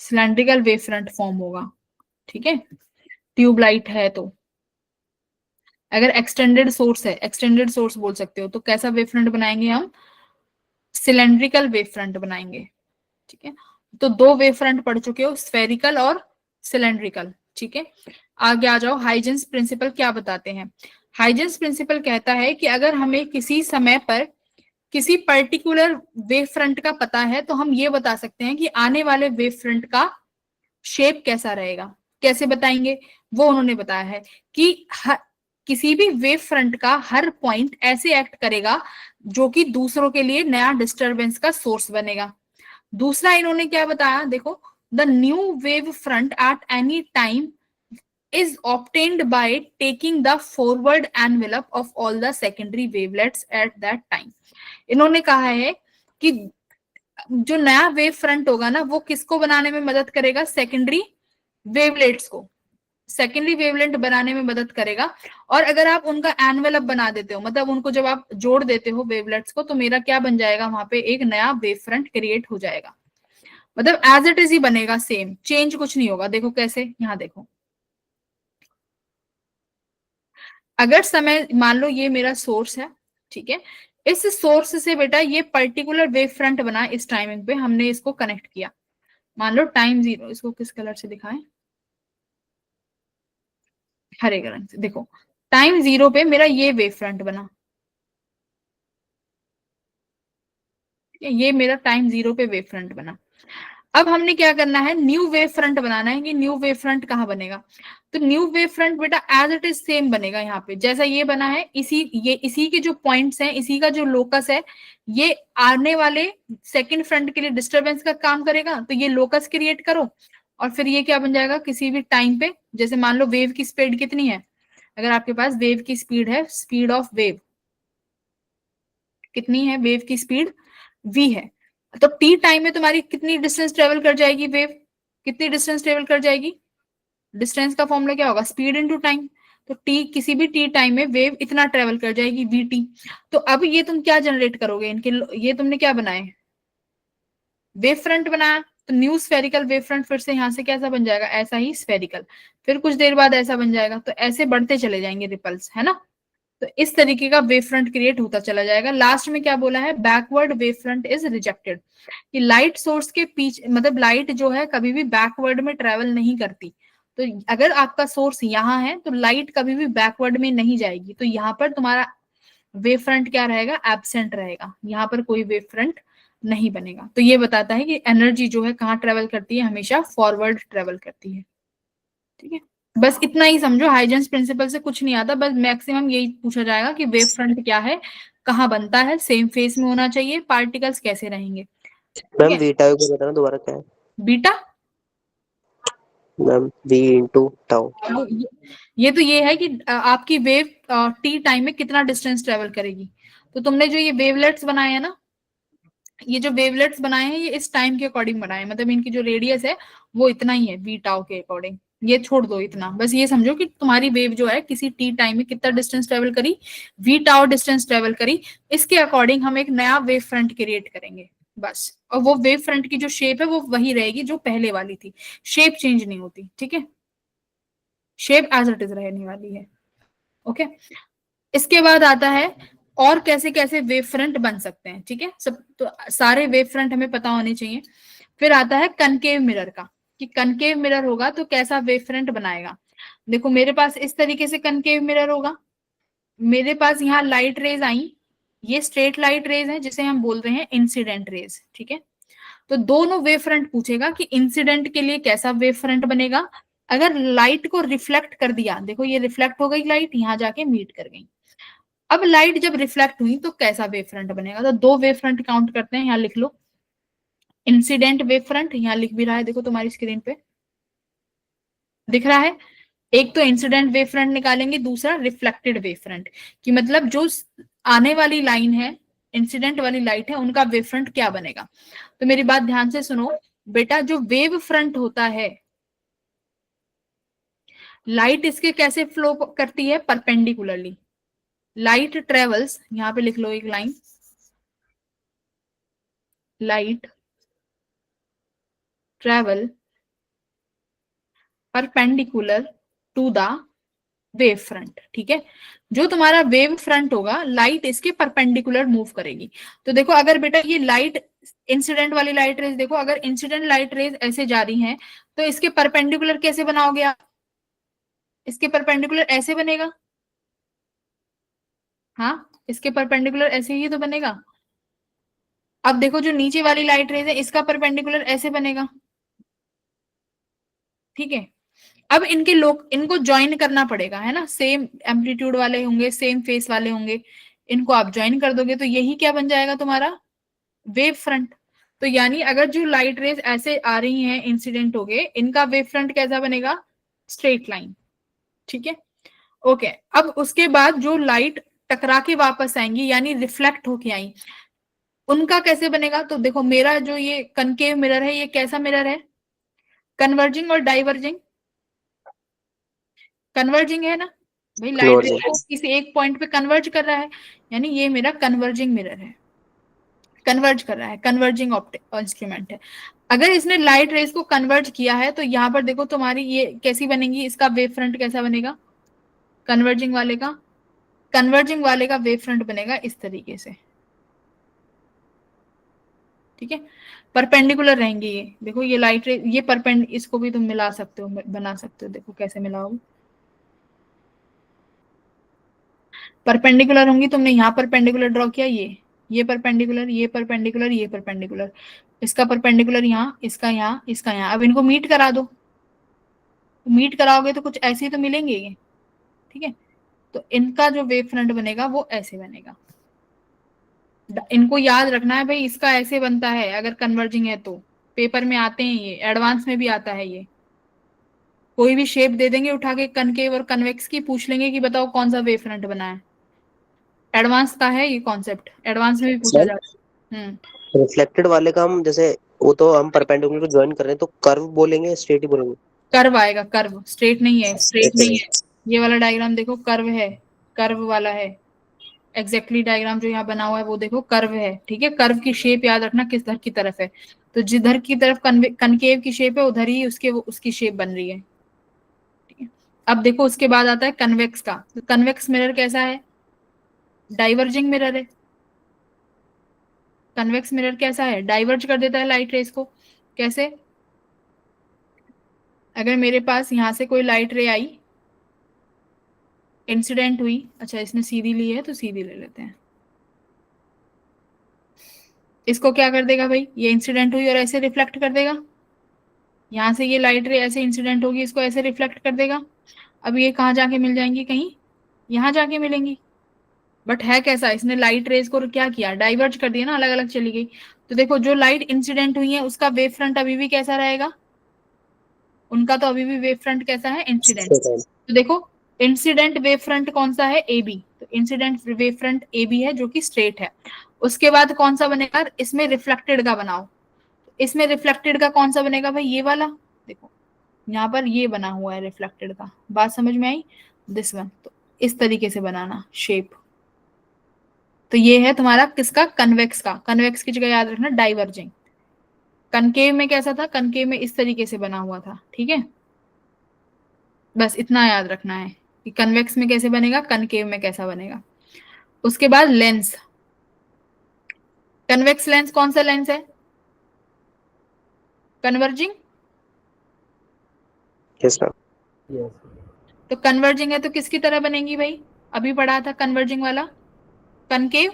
A: सिलेंड्रिकल वेव फ्रंट फॉर्म होगा। ठीक है, ट्यूबलाइट है तो। अगर एक्सटेंडेड सोर्स है, एक्सटेंडेड सोर्स बोल सकते हो, तो कैसा वेव फ्रंट बनाएंगे हम? सिलेंड्रिकल वेव फ्रंट बनाएंगे। ठीक है, तो दो वेव फ्रंट पढ़ चुके हो, स्फेरिकल और सिलेंड्रिकल। ठीक है, आगे आ जाओ। हाइजेंस प्रिंसिपल क्या बताते हैं? हाइजेंस प्रिंसिपल कहता है कि अगर हमें किसी समय पर किसी पर्टिकुलर वेव फ्रंट का पता है तो हम ये बता सकते हैं कि आने वाले वेव फ्रंट का शेप कैसा रहेगा। कैसे बताएंगे? वो उन्होंने बताया है कि किसी भी वेव फ्रंट का हर पॉइंट ऐसे एक्ट करेगा जो कि दूसरों के लिए नया डिस्टरबेंस का सोर्स बनेगा। दूसरा इन्होंने क्या बताया देखो, the new wave front at any time is obtained by taking the forward envelope of all the secondary wavelets at that time। इन्होंने कहा है कि जो नया वेव फ्रंट होगा ना, वो किसको बनाने में मदद करेगा? सेकेंडरी वेवलेट्स को, सेकेंडरी वेवलेट बनाने में मदद करेगा। और अगर आप उनका एनवेलप बना देते हो, मतलब उनको जब आप जोड़ देते हो वेवलेट्स को, तो मेरा क्या बन जाएगा? वहां पे एक नया वेव फ्रंट क्रिएट हो जाएगा। मतलब एज इट इज ही बनेगा, सेम, चेंज कुछ नहीं होगा। देखो कैसे, यहाँ देखो, अगर समय मान लो ये मेरा सोर्स है, ठीक है, इस सोर्स से बेटा ये पर्टिकुलर वेव फ्रंट बना, इस टाइमिंग पे हमने इसको कनेक्ट किया, मान लो टाइम 0। इसको किस कलर से दिखाएं? हरे रंग से। देखो टाइम 0 पे मेरा ये वेव फ्रंट बना, ये मेरा टाइम 0 पे वेव फ्रंट बना। अब हमने क्या करना है? न्यू वेव फ्रंट बनाना है। कि न्यू वेव फ्रंट कहाँ बनेगा? तो न्यू वेव फ्रंट बेटा एज इट इज सेम बनेगा। यहाँ पे जैसा ये बना है, इसी के जो पॉइंट्स हैं, इसी का जो लोकस है, ये आने वाले सेकंड फ्रंट के लिए डिस्टरबेंस का काम करेगा। तो ये लोकस क्रिएट करो, और फिर ये क्या बन जाएगा? किसी भी टाइम पे, जैसे मान लो वेव की स्पीड कितनी है, अगर आपके पास वेव की स्पीड है, स्पीड ऑफ वेव कितनी है? वेव की स्पीड v है। तो t टाइम में तुम्हारी कितनी डिस्टेंस ट्रेवल कर जाएगी वेव? कितनी डिस्टेंस ट्रेवल कर जाएगी? डिस्टेंस का फॉर्मूला क्या होगा? Speed into time. तो t, किसी भी t टाइम में वेव इतना ट्रेवल कर जाएगी, vt। तो अब ये तुम क्या जनरेट करोगे इनके? ये तुमने क्या बनाए? वेव फ्रंट बनाया। तो न्यू स्फेरिकल वेव फ्रंट फिर से यहाँ से कैसा बन जाएगा? ऐसा ही स्फेरिकल। फिर कुछ देर बाद ऐसा बन जाएगा। तो ऐसे बढ़ते चले जाएंगे रिपल्स, है ना। तो इस तरीके का वेव फ्रंट क्रिएट होता चला जाएगा। लास्ट में क्या बोला है? Backward wave front is rejected. कि लाइट सोर्स के पीछे, मतलब लाइट जो है कभी भी बैकवर्ड में ट्रेवल नहीं करती। तो अगर आपका सोर्स यहाँ है तो लाइट कभी भी बैकवर्ड में नहीं जाएगी। तो यहाँ पर तुम्हारा वेव फ्रंट क्या रहेगा? एब्सेंट रहेगा। यहाँ पर कोई वेव फ्रंट नहीं बनेगा। तो ये बताता है कि एनर्जी जो है कहाँ ट्रेवल करती है? हमेशा फॉरवर्ड ट्रेवल करती है। ठीक है, बस इतना ही समझो। हाइजेंस प्रिंसिपल से कुछ नहीं आता, बस मैक्सिमम यही पूछा जाएगा कि वेव फ्रंट क्या है, कहाँ बनता है, सेम फेस में होना चाहिए, पार्टिकल्स कैसे रहेंगे। ठीक
D: मैम
A: है,
D: बीटा को बताना दोबारा क्या है?
A: Beta
D: ma'am v into tau.
A: ये तो ये है कि आपकी वेव टी टाइम में कितना डिस्टेंस ट्रेवल करेगी। तो तुमने जो ये वेवलेट्स बनाए हैं ना, ये जो वेवलेट्स बनाए हैं, ये इस टाइम के अकॉर्डिंग बनाए हैं। मतलब इनकी जो रेडियस है वो इतना ही है, वी टाउ के अकॉर्डिंग। ये छोड़ दो इतना, बस ये समझो कि तुम्हारी वेव जो है किसी टी टाइम में कितना डिस्टेंस ट्रेवल करी, वी टाउ डिस्टेंस ट्रेवल करी, इसके अकॉर्डिंग हम एक नया वेव फ्रंट क्रिएट करेंगे बस। और वो वेव फ्रंट की जो शेप है वो वही रहेगी जो पहले वाली थी, शेप चेंज नहीं होती। ठीक है, शेप एज इट इज रहने वाली है। ओके, इसके बाद आता है और कैसे कैसे वेव फ्रंट बन सकते हैं। ठीक है, सब तो सारे वेव फ्रंट हमें पता होने चाहिए। फिर आता है कनकेव मिरर का, कि कनकेव मिरर होगा तो कैसा वेव फ्रंट बनाएगा। देखो मेरे पास इस तरीके से कनकेव मिरर होगा। मेरे पास यहाँ लाइट रेज आई, ये स्ट्रेट लाइट रेज है जिसे हम बोल रहे हैं इंसिडेंट रेज। ठीक है, तो दोनों वेव फ्रंट पूछेगा कि इंसिडेंट के लिए कैसा वेव फ्रंट बनेगा। अगर लाइट को रिफ्लेक्ट कर दिया, देखो ये रिफ्लेक्ट हो गई लाइट, यहाँ जाके मीट कर गई। अब लाइट जब रिफ्लेक्ट हुई तो कैसा वेव फ्रंट बनेगा। तो दो वेव फ्रंट काउंट करते हैं, यहाँ लिख लो। इंसिडेंट वेव फ्रंट, यहाँ लिख भी रहा है, देखो तुम्हारी स्क्रीन पे दिख रहा है। एक तो इंसिडेंट वेव फ्रंट निकालेंगे, दूसरा रिफ्लेक्टेड वेव फ्रंट, कि मतलब जो आने वाली लाइन है, इंसिडेंट वाली लाइट है, उनका वेव फ्रंट क्या बनेगा। तो मेरी बात ध्यान से सुनो बेटा, जो वेव फ्रंट होता है, लाइट इसके कैसे फ्लो करती है, परपेंडिकुलरली। लाइट ट्रेवल्स, यहां पे लिख लो एक line, light travel perpendicular to the wave front. ठीक है, जो तुम्हारा वेव फ्रंट होगा, लाइट इसके परपेंडिकुलर मूव करेगी। तो देखो अगर बेटा ये लाइट, इंसिडेंट वाली लाइट रेज देखो, अगर इंसिडेंट लाइट रेज ऐसे जा रही हैं, तो इसके परपेंडिकुलर कैसे बनाओगे आप, इसके परपेंडिकुलर ऐसे बनेगा, हाँ इसके परपेंडिकुलर ऐसे ही तो बनेगा। अब देखो जो नीचे वाली लाइट रेज है, इसका परपेंडिकुलर ऐसे बनेगा। ठीक है, अब इनके लोग, इनको ज्वाइन करना पड़ेगा, है ना, सेम एम्पलीट्यूड वाले होंगे, सेम फेस वाले होंगे, इनको आप ज्वाइन कर दोगे तो यही क्या बन जाएगा तुम्हारा, वेव फ्रंट। तो यानी अगर जो लाइट रेज ऐसे आ रही हैं इंसिडेंट हो गए, इनका वेव फ्रंट कैसा बनेगा, स्ट्रेट लाइन। ठीक है, ओके। अब उसके बाद जो लाइट टकरा के वापस आएंगी, यानी रिफ्लेक्ट होके आई, उनका कैसे बनेगा। तो देखो मेरा जो ये कनकेव मिरर है, ये कैसा मिरर है, कन्वर्जिंग और डाइवर्जिंग, कन्वर्जिंग है ना भाई, लाइट रे
D: Converging.
A: को किसी एक पॉइंट पे कन्वर्ज कर रहा है, यानी ये मेरा कन्वर्जिंग मिरर है, कन्वर्ज कर रहा है, कन्वर्जिंग ऑप्टिक इंस्ट्रूमेंट है। अगर इसने लाइट रेज को कन्वर्ज किया है, तो यहाँ पर देखो तुम्हारी ये कैसी बनेगी, इसका वेव फ्रंट कैसा बनेगा, कन्वर्जिंग वाले का, कन्वर्जिंग वाले का वेव फ्रंट बनेगा इस तरीके से। ठीक है, परपेंडिकुलर रहेंगे ये, देखो ये लाइट रे, ये परपेंड, इसको भी तुम मिला सकते हो, बना सकते हो, देखो कैसे मिलाओगे, परपेंडिकुलर होंगी, तुमने यहाँ परपेंडिकुलर ड्रॉ किया, ये परपेंडिकुलर, ये परपेंडिकुलर, ये परपेंडिकुलर, इसका परपेंडिकुलर यहाँ, इसका यहाँ, इसका यहाँ। अब इनको मीट करा दो, मीट कराओगे तो कुछ ऐसे ही तो मिलेंगे ये। ठीक है, तो इनका जो वेव फ्रंट बनेगा वो ऐसे बनेगा। इनको याद रखना है भाई, इसका ऐसे बनता है अगर कन्वर्जिंग है तो, पेपर में आते हैं ये, एडवांस में भी आता है ये, कोई भी शेप दे देंगे उठा के कनकेव और कन्वेक्स की, पूछ लेंगे कि बताओ कौन सा वेव फ्रंट बना है। एडवांस का है ये कॉन्सेप्ट, एडवांस में भी पूछा
D: सर
A: जाता है।
D: रिफ्लेक्टेड वाले का हम जैसे, वो तो हम परपेंडिकुलर को ज्वाइन कर रहे हैं, तो कर्व बोलेंगे स्ट्रेट ही बोलेंगे?
A: कर्व आएगा, कर्व, स्ट्रेट नहीं है, स्ट्रेट नहीं
D: Okay.
A: है। ये वाला डायग्राम देखो कर्व है, कर्व वाला है, एग्जैक्टली डायग्राम जो यहाँ बना हुआ है वो देखो कर्व है। ठीक है, कर्व की शेप याद रखना किस धर की तरफ है, तो जिधर की तरफ कनकेव की शेप है, उधर ही उसकी शेप बन रही है। ठीक है, अब देखो उसके बाद आता है कन्वेक्स का। तो कन्वेक्स मिरर कैसा है, डाइवर्जिंग मिरर है। कन्वेक्स मिरर कैसा है, डाइवर्ज कर देता है लाइट रेस को। कैसे, अगर मेरे पास यहाँ से कोई लाइट रे आई, इंसिडेंट हुई, अच्छा इसने सीधी ली है तो सीधी ले लेते हैं, इसको क्या कर देगा भाई, ये इंसिडेंट हुई और ऐसे रिफ्लेक्ट कर देगा, यहाँ से ये लाइट रे ऐसे इंसिडेंट होगी, इसको ऐसे रिफ्लेक्ट कर देगा। अब ये कहाँ जाके मिल जाएंगी, कहीं यहाँ जाके मिलेंगी। बट है कैसा, इसने लाइट रेज को क्या किया, डाइवर्ज कर दिया ना, अलग अलग चली गई। तो देखो जो लाइट इंसिडेंट हुई है उसका वेव फ्रंट अभी भी कैसा रहेगा, उनका तो अभी भी वेव फ्रंट कैसा है, इंसिडेंट।
D: Straight line.
A: तो देखो इंसिडेंट वेव फ्रंट कौन सा है, ए बी, तो incident wave front A B है जो कि स्ट्रेट है। उसके बाद कौन सा बनेगा, इसमें रिफ्लेक्टेड का बनाओ, इसमें रिफ्लेक्टेड का कौन सा बनेगा भाई, ये वाला, देखो यहाँ पर ये बना हुआ है रिफ्लेक्टेड का, बात समझ में आई, दिस वन। तो इस तरीके से बनाना शेप। तो ये है तुम्हारा किसका, कन्वेक्स का, कन्वेक्स की जगह याद रखना डाइवर्जिंग। कनकेव में कैसा था, कनकेव में इस तरीके से बना हुआ था। ठीक है, बस इतना याद रखना है कि कन्वेक्स में कैसे बनेगा, कनकेव में कैसा बनेगा। उसके बाद लेंस, कन्वेक्स लेंस कौन सा लेंस है, कन्वर्जिंग,
D: Yes, ma'am.
A: तो कन्वर्जिंग है तो किसकी तरह बनेगी भाई, अभी पढ़ा था कन्वर्जिंग वाला, कनकेव।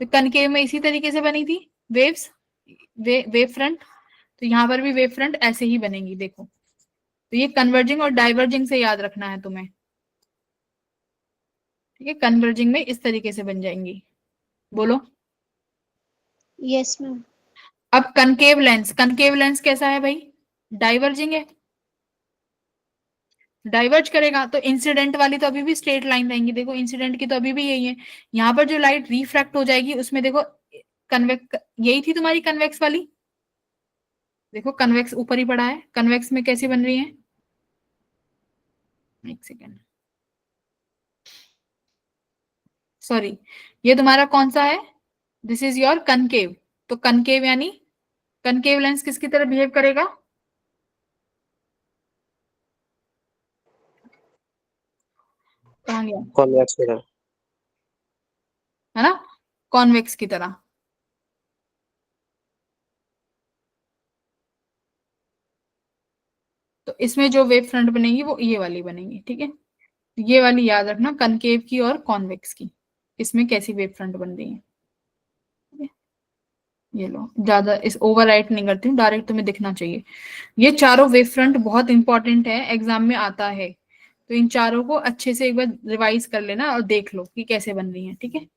A: तो कनकेव में इसी तरीके से बनी थी वेव्स, वेव फ्रंट। तो यहाँ पर भी वेव फ्रंट ऐसे ही बनेगी, देखो। तो ये कन्वर्जिंग और डाइवर्जिंग से याद रखना है तुम्हें। ठीक है, कन्वर्जिंग में इस तरीके से बन जाएंगी, बोलो।
C: Yes ma'am.
A: अब कनकेव लेंस कैसा है भाई? डाइवर्जिंग है, डाइवर्ज करेगा, तो इंसिडेंट वाली तो अभी भी स्ट्रेट लाइन रहेंगी। देखो इंसिडेंट की तो अभी भी यही है। यहाँ पर जो लाइट रिफ्रैक्ट हो जाएगी उसमें देखो कन्वेक्स, यही थी तुम्हारी कन्वेक्स वाली। देखो कन्वेक्स ऊपर ही पड़ा है, कन्वेक्स में कैसी बन रही है? एक सेकेंड, सॉरी, ये तुम्हारा कौन सा है? This is your concave. तो कनकेव यानी कनकेव लेंस किसकी तरह बिहेव करेगा? कहाँ गया?
D: कॉन्वेक्स की तरह।
A: है ना, कॉन्वेक्स की तरह। तो इसमें जो वेव फ्रंट बनेगी वो ये वाली बनेगी, ठीक है। ये वाली याद रखना, कनकेव की और कॉन्वेक्स की, इसमें कैसी वेव फ्रंट बन रही है। ठीक है? ये लो, ज्यादा इस ओवर राइट नहीं करती हूँ, डायरेक्ट तुम्हें दिखना चाहिए। ये चारों वेव फ्रंट बहुत इंपॉर्टेंट है, एग्जाम में आता है, तो इन चारों को अच्छे से एक बार रिवाइज कर लेना और देख लो कि कैसे बन रही है। ठीक है,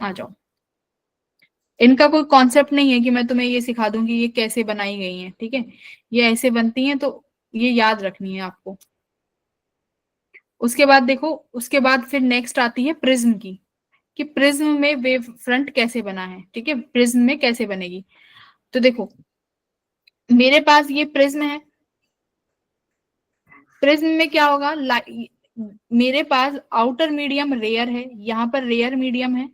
A: आ जाओ। इनका कोई कॉन्सेप्ट नहीं है कि मैं तुम्हें ये सिखा दूं कि ये कैसे बनाई गई हैं, ठीक है। ये ऐसे बनती हैं, तो ये याद रखनी है आपको। उसके बाद देखो, उसके बाद फिर नेक्स्ट आती है प्रिज्म की, कि प्रिज्म में वेव फ्रंट कैसे बना है। ठीक है, प्रिज्म में कैसे बनेगी, तो देखो मेरे पास ये प्रिज्म है। प्रिज्म में क्या होगा, मेरे पास आउटर मीडियम रेयर है, यहाँ पर रेयर मीडियम है,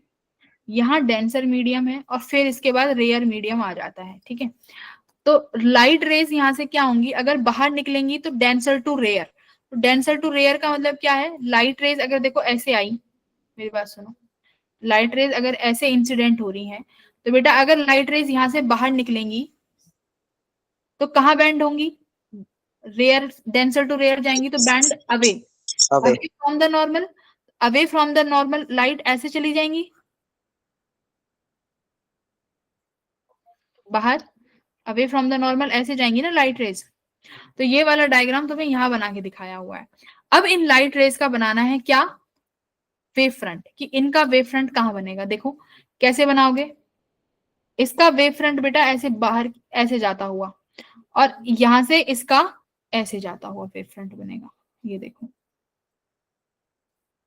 A: यहाँ डेंसर मीडियम है, और फिर इसके बाद रेयर मीडियम आ जाता है। ठीक है, तो लाइट रेज यहाँ से क्या होंगी, अगर बाहर निकलेंगी तो डेंसर टू रेयर। तो डेंसर टू रेयर का मतलब क्या है, लाइट रेज अगर देखो ऐसे आई, मेरी बात सुनो, लाइट रेज अगर ऐसे इंसिडेंट हो रही हैं, तो बेटा अगर लाइट रेज यहाँ से बाहर निकलेंगी तो कहाँ बैंड होंगी? रेयर, डेंसर टू रेयर जाएंगी तो band away,
D: away.
A: Away from the normal, away from the normal light ऐसे चली जाएंगी बाहर, अवे फ्रॉम द नॉर्मल ऐसे जाएंगी ना लाइट रेज। तो ये वाला डायग्राम तुम्हें यहाँ बना के दिखाया हुआ है। अब इन लाइट रेज का बनाना है क्या, वेव फ्रंट, कि इनका वेव फ्रंट कहाँ बनेगा। देखो कैसे बनाओगे, इसका वेव फ्रंट बेटा ऐसे बाहर ऐसे जाता हुआ, और यहां से इसका ऐसे जाता हुआ वेव फ्रंट बनेगा। ये देखो,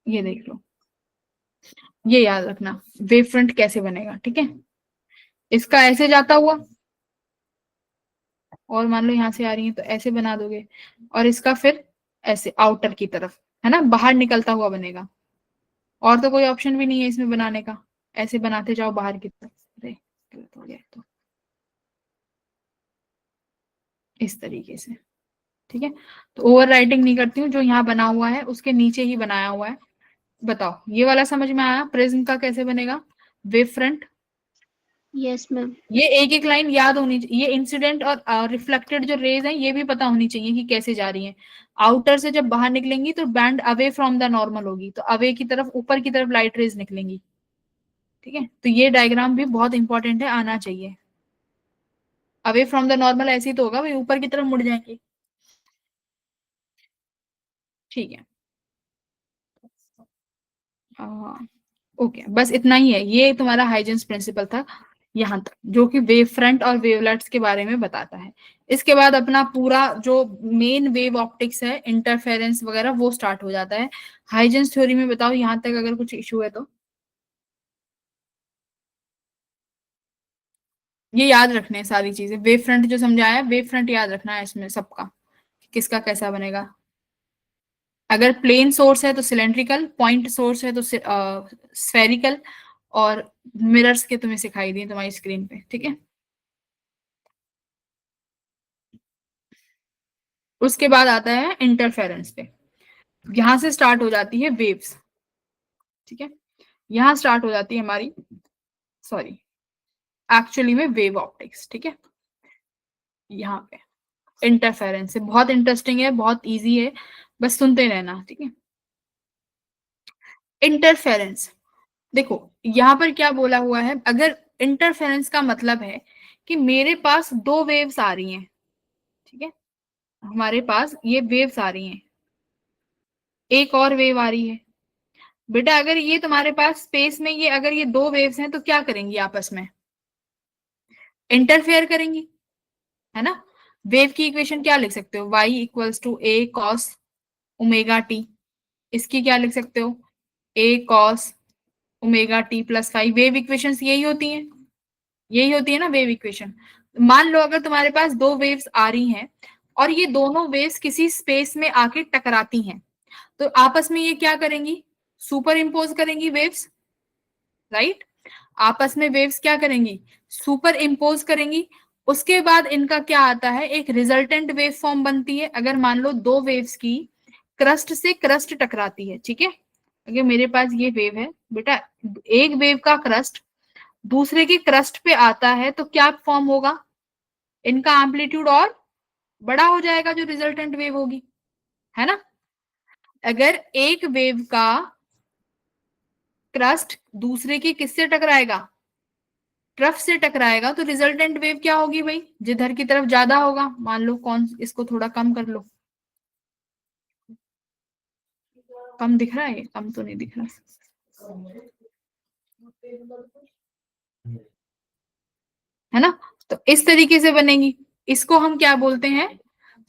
A: ये देख लो, ये याद रखना वेव फ्रंट कैसे बनेगा। ठीक है, इसका ऐसे जाता हुआ, और मान लो यहाँ से आ रही है तो ऐसे बना दोगे, और इसका फिर ऐसे आउटर की तरफ, है ना, बाहर निकलता हुआ बनेगा। और तो कोई ऑप्शन भी नहीं है इसमें बनाने का, ऐसे बनाते जाओ बाहर की तरफ। अरे, गलत हो गया तो इस तरीके से। ठीक है, तो ओवर राइटिंग नहीं करती हूँ, जो यहाँ बना हुआ है उसके नीचे ही बनाया हुआ है। बताओ ये वाला समझ में आया, प्रिज्म का कैसे बनेगा वेव फ्रंट?
C: Yes ma'am.
A: ये एक एक लाइन याद होनी चाहिए, ये इंसिडेंट और रिफ्लेक्टेड जो रेज हैं ये भी पता होनी चाहिए कि कैसे जा रही हैं। आउटर से जब बाहर निकलेंगी तो band away from the normal होगी, तो अवे की तरफ, ऊपर की तरफ लाइट रेज निकलेंगी। ठीक है, तो ये डायग्राम भी बहुत इंपॉर्टेंट है, आना चाहिए। अवे फ्रॉम द नॉर्मल ऐसे ही तो होगा भाई, ऊपर की तरफ मुड़ जाएंगे। ठीक है, ओके, बस इतना ही है, ये तुम्हारा हाइजेंस प्रिंसिपल था यहाँ तक, जो कि वेव फ्रंट और वेवलेट्स के बारे में बताता है। इसके बाद अपना पूरा जो मेन वेव ऑप्टिक्स है, इंटरफेरेंस वगैरह, वो स्टार्ट हो जाता है। हाइजेंस थ्योरी में बताओ यहाँ तक अगर कुछ इशू है तो। ये याद रखने हैं सारी चीजें, वेव फ्रंट जो समझाया है, वेव फ्रंट याद रखना है इसमें सबका, किसका कैसा बनेगा। अगर प्लेन सोर्स है तो सिलेंड्रिकल, पॉइंट सोर्स है तो स्फेरिकल, और मिरर्स के तुम्हें सिखाई दिए तुम्हारी स्क्रीन पे। ठीक है, उसके बाद आता है इंटरफेरेंस पे, यहां से स्टार्ट हो जाती है वेव्स। ठीक है, यहां स्टार्ट हो जाती है हमारी, सॉरी, एक्चुअली में वेव ऑप्टिक्स। ठीक है, यहाँ पे इंटरफेरेंस है, बहुत इंटरेस्टिंग है, बहुत इजी है, बस सुनते रहना। ठीक है, इंटरफेरेंस, देखो यहाँ पर क्या बोला हुआ है, अगर इंटरफेरेंस का मतलब है कि मेरे पास दो वेव्स आ रही हैं। ठीक है, हमारे पास ये वेव्स आ रही हैं, एक और वेव आ रही है। बेटा अगर ये तुम्हारे पास स्पेस में, ये अगर ये दो वेव्स हैं तो क्या करेंगी आपस में, इंटरफेयर करेंगी, है ना। वेव की इक्वेशन क्या लिख सकते हो, y equals to a cos omega t, इसकी क्या लिख सकते हो, a cos omega t plus 5। Wave equations यही होती हैं, यही होती है ना वेव इक्वेशन। मान लो अगर तुम्हारे पास दो वेव्स आ रही हैं और ये दोनों वेव्स किसी स्पेस में आके टकराती हैं, तो आपस में ये क्या करेंगी, सुपर इम्पोज करेंगी वेव्स, राइट। आपस में वेव्स क्या करेंगी, सुपर इम्पोज करेंगी। उसके बाद इनका क्या आता है, एक रिजल्टेंट वेव फॉर्म बनती है। अगर मान लो दो वेव्स की क्रस्ट से क्रस्ट टकराती है, ठीक है, अगर मेरे पास ये वेव है बेटा, एक वेव का क्रस्ट दूसरे के क्रस्ट पे आता है तो क्या फॉर्म होगा, इनका एम्पलीट्यूड और बड़ा हो जाएगा जो रिजल्टेंट वेव होगी, है ना। अगर एक वेव का क्रस्ट दूसरे की किससे टकराएगा, ट्रफ से टकराएगा, तो रिजल्टेंट वेव क्या होगी भाई, जिधर की तरफ ज्यादा होगा। मान लो कौन, इसको थोड़ा कम कर लो, कम दिख रहा है, ये कम तो नहीं दिख रहा, है ना। तो इस तरीके से बनेगी, इसको हम क्या बोलते हैं,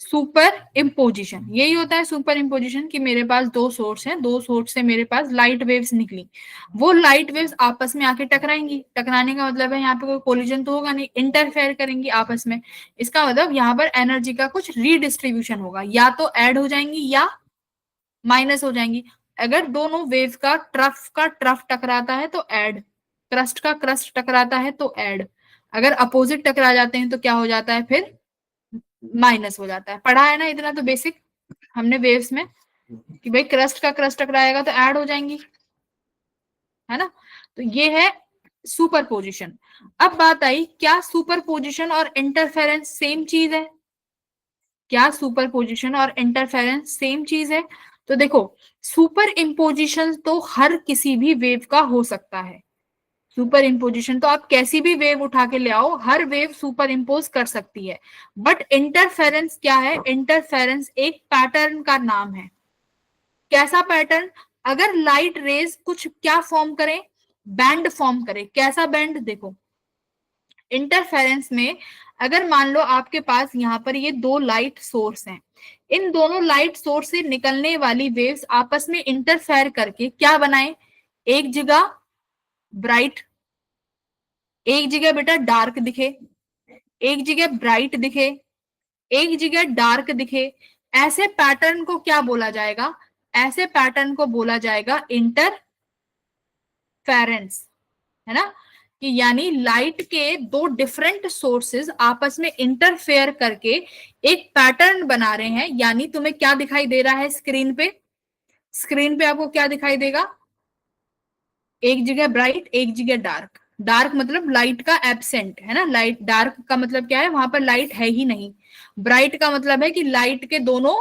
A: सुपर इम्पोजिशन। यही होता है सुपर इम्पोजिशन, कि मेरे पास दो सोर्स हैं, दो सोर्स से मेरे पास लाइट वेव्स निकली, वो लाइट वेव्स आपस में आके टकराएंगी। टकराने का मतलब है यहाँ पे कोई कोलिजन तो होगा नहीं, इंटरफेयर करेंगी आपस में। इसका मतलब यहाँ पर एनर्जी का कुछ रीडिस्ट्रीब्यूशन होगा, या तो ऐड हो जाएंगी या माइनस हो जाएंगी। अगर दोनों वेव का ट्रफ टकराता है तो ऐड, क्रस्ट का क्रस्ट टकराता है तो ऐड, अगर अपोजिट टकरा जाते हैं तो क्या हो जाता है, फिर माइनस हो जाता है। पढ़ा है ना इतना तो बेसिक हमने वेव्स में, कि भाई क्रस्ट का क्रस्ट टकराएगा तो ऐड हो जाएंगी, है ना। तो ये है सुपर पोजिशन। अब बात आई, क्या सुपर पोजिशन और इंटरफेरेंस सेम चीज है, क्या सुपर पोजिशन और इंटरफेरेंस सेम चीज है। तो देखो, सुपर इम्पोजिशन तो हर किसी भी वेव का हो सकता है। सुपर इम्पोजिशन तो आप कैसी भी वेव उठा के ले आओ, हर वेव सुपर इम्पोज कर सकती है। बट इंटरफेरेंस क्या है, इंटरफेरेंस एक पैटर्न का नाम है। कैसा पैटर्न, अगर लाइट रेज कुछ क्या फॉर्म करें, बैंड फॉर्म करे। कैसा बैंड, देखो इंटरफेरेंस में अगर मान लो आपके पास यहाँ पर ये दो लाइट सोर्स हैं, इन दोनों लाइट सोर्स से निकलने वाली वेव्स आपस में इंटरफेयर करके क्या बनाए, एक जगह ब्राइट, एक जगह बेटा डार्क दिखे, एक जगह ब्राइट दिखे, एक जगह डार्क दिखे। ऐसे पैटर्न को क्या बोला जाएगा, ऐसे पैटर्न को बोला जाएगा इंटरफेरेंस, है ना। कि यानी लाइट के दो डिफरेंट सोर्सेज आपस में इंटरफेयर करके एक पैटर्न बना रहे हैं। यानी तुम्हें क्या दिखाई दे रहा है स्क्रीन पे, स्क्रीन पे आपको क्या दिखाई देगा, एक जगह ब्राइट एक जगह डार्क। डार्क मतलब लाइट का एब्सेंट, है ना, लाइट डार्क का मतलब क्या है, वहां पर लाइट है ही नहीं। ब्राइट का मतलब है कि लाइट के दोनों